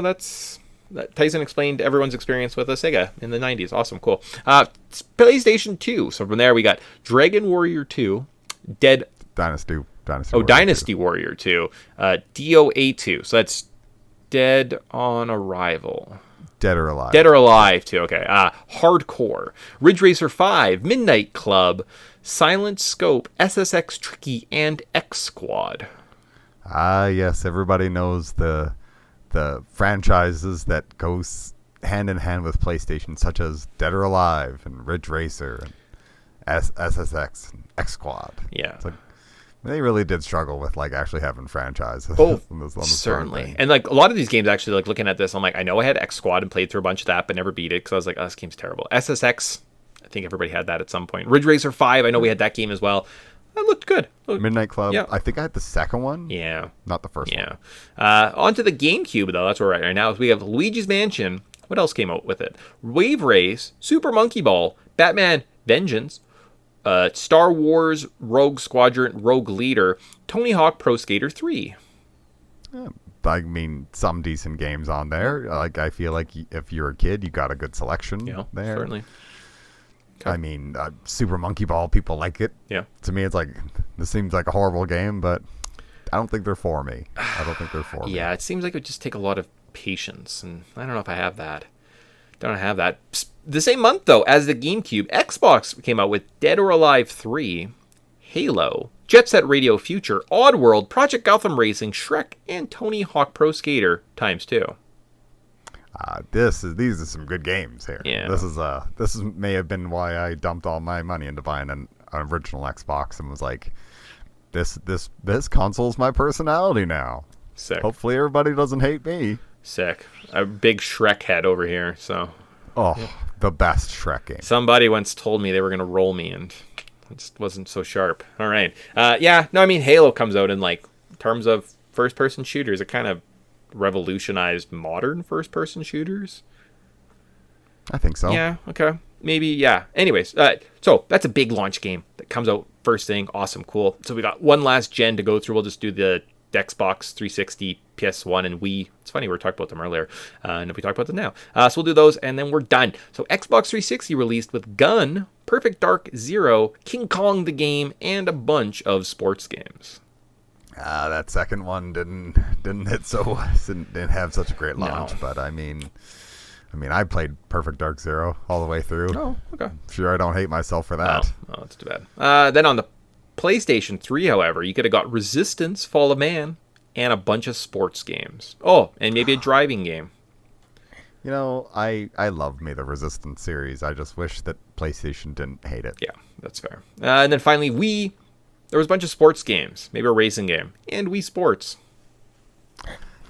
that Tyson explained everyone's experience with a Sega in the 90s. Awesome, cool. PlayStation 2. So from there we got Dragon Warrior 2, Dynasty Warrior 2, DOA 2. So that's Dead on Arrival. Dead or Alive. Dead or Alive 2, okay. Hardcore, Ridge Racer 5, Midnight Club, Silent Scope, SSX Tricky, and X Squad. Yes, everybody knows the franchises that go hand in hand with PlayStation, such as Dead or Alive and Ridge Racer and SSX and X Squad. Yeah. It's like, they really did struggle with like actually having franchises. Oh, on this certainly. And like a lot of these games, actually, like looking at this, I'm like, I know I had X Squad and played through a bunch of that, but never beat it because I was like, oh, this game's terrible. SSX, I think everybody had that at some point. Ridge Racer 5, I know we had that game as well. That looked good. Midnight Club. Yeah. I think I had the second one. Yeah. Not the first one. Yeah. Onto the GameCube, though. That's where we're at right now. We have Luigi's Mansion. What else came out with it? Wave Race, Super Monkey Ball, Batman Vengeance, Star Wars Rogue Squadron Rogue Leader, Tony Hawk Pro Skater 3. I mean, some decent games on there. Like, I feel like if you're a kid, you got a good selection there. Certainly. Okay. I mean, Super Monkey Ball, people like it. Yeah. To me, it's like, this seems like a horrible game, but I don't think they're for me. Yeah, it seems like it would just take a lot of patience, and I don't know if I have that. Don't have that. The same month, though, as the GameCube, Xbox came out with Dead or Alive 3, Halo, Jet Set Radio Future, Oddworld, Project Gotham Racing, Shrek, and Tony Hawk Pro Skater ×2. These are some good games here. Yeah. This may have been why I dumped all my money into buying an original Xbox and was like, this console's my personality now. Sick. Hopefully everybody doesn't hate me. Sick. A big Shrek head over here, so. The best Shrek game. Somebody once told me they were going to roll me, and it just wasn't so sharp. All right. I mean, Halo comes out in, like, terms of first-person shooters. It kind of revolutionized modern first-person shooters. I think so. Yeah, okay. Maybe, yeah. Anyways, so that's a big launch game that comes out first thing. Awesome, cool. So we got one last gen to go through. We'll just do the Xbox 360, PS1, and Wii. It's funny, we were talking about them earlier, and we talk about them now. So we'll do those, and then we're done. So Xbox 360 released with Gun, Perfect Dark Zero, King Kong the Game, and a bunch of sports games. That second one didn't hit didn't have such a great launch, No. but I mean, I played Perfect Dark Zero all the way through. Oh, okay. I'm sure I don't hate myself for that. Oh, that's too bad. Then on the PlayStation 3, however, you could have got Resistance, Fall of Man, and a bunch of sports games. Oh, and maybe a driving game. I love me the Resistance series. I just wish that PlayStation didn't hate it. Yeah, that's fair. And then finally, there was a bunch of sports games, maybe a racing game, and Wii Sports.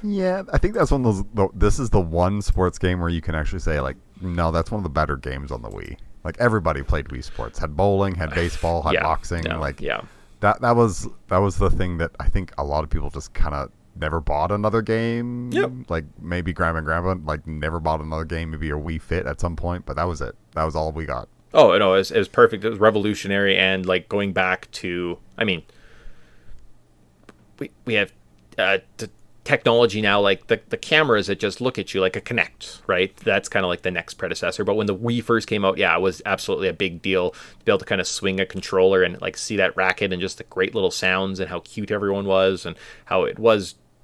Yeah, I think that's one of those. This is the one sports game where you can actually say, like, no, that's one of the better games on the Wii. Like, everybody played Wii Sports. Had bowling, had baseball, had boxing. No, like, yeah. That was the thing that I think a lot of people just kind of never bought another game. Yep. Like, maybe Grandma and Grandpa, like, never bought another game, maybe a Wii Fit at some point, but that was it. That was all we got. Oh, no, it was perfect. It was revolutionary, and, like, going back to, I mean, we have technology now, like the cameras that just look at you like a Kinect, right? That's kind of like the next predecessor. But when the Wii first came out, it was absolutely a big deal to be able to kind of swing a controller and like see that racket and just the great little sounds and how cute everyone was and how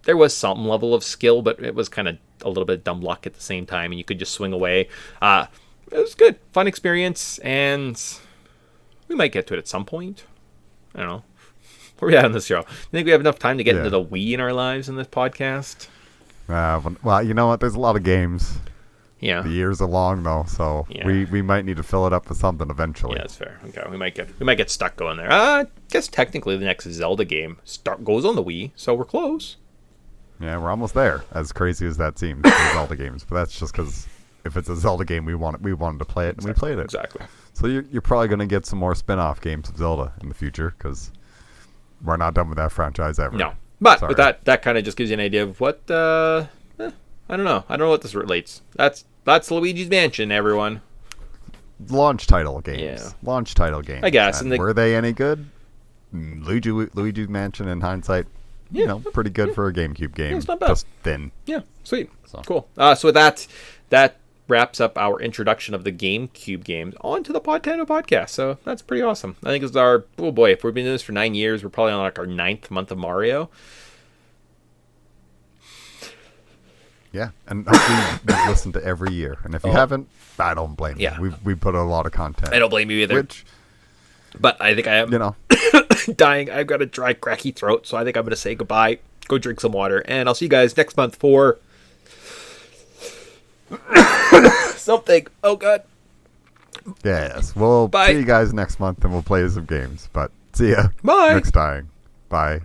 there was some level of skill, but it was kind of a little bit of dumb luck at the same time, and you could just swing away. It was good, fun experience, and we might get to it at some point. I don't know. Where are we at on this show? I think we have enough time to get into the Wii in our lives in this podcast. Well, you know what? There's a lot of games. Yeah. The years are long, though, so we might need to fill it up with something eventually. Yeah, that's fair. Okay, we might get stuck going there. I guess technically the next Zelda game goes on the Wii, so we're close. Yeah, we're almost there. As crazy as that seems, the Zelda games, but that's just because if it's a Zelda game, we wanted to play it, and we played it. Exactly. So you're probably going to get some more spin-off games of Zelda in the future because we're not done with that franchise ever. No, but with that kind of just gives you an idea of what. I don't know. I don't know what this relates. That's Luigi's Mansion, everyone. Launch title games. Yeah. Launch title games. I guess. And were they any good? Luigi's Mansion, in hindsight, pretty good for a GameCube game. Yeah, it's not bad. Just thin. Yeah, sweet. So. Cool. So with that wraps up our introduction of the GameCube games onto the Podtendo podcast. So that's pretty awesome. I think it's if we've been doing this for 9 years, we're probably on like our 9th month of Mario. Yeah, and hopefully you've listened to every year. And if you haven't, I don't blame you. We put a lot of content. I don't blame you either. But I think I am dying. I've got a dry, cracky throat, so I think I'm going to say goodbye, go drink some water, and I'll see you guys next month for something. Oh, God. Yes, we'll see you guys next month, and we'll play some games. But see ya. Bye. Next time. Bye.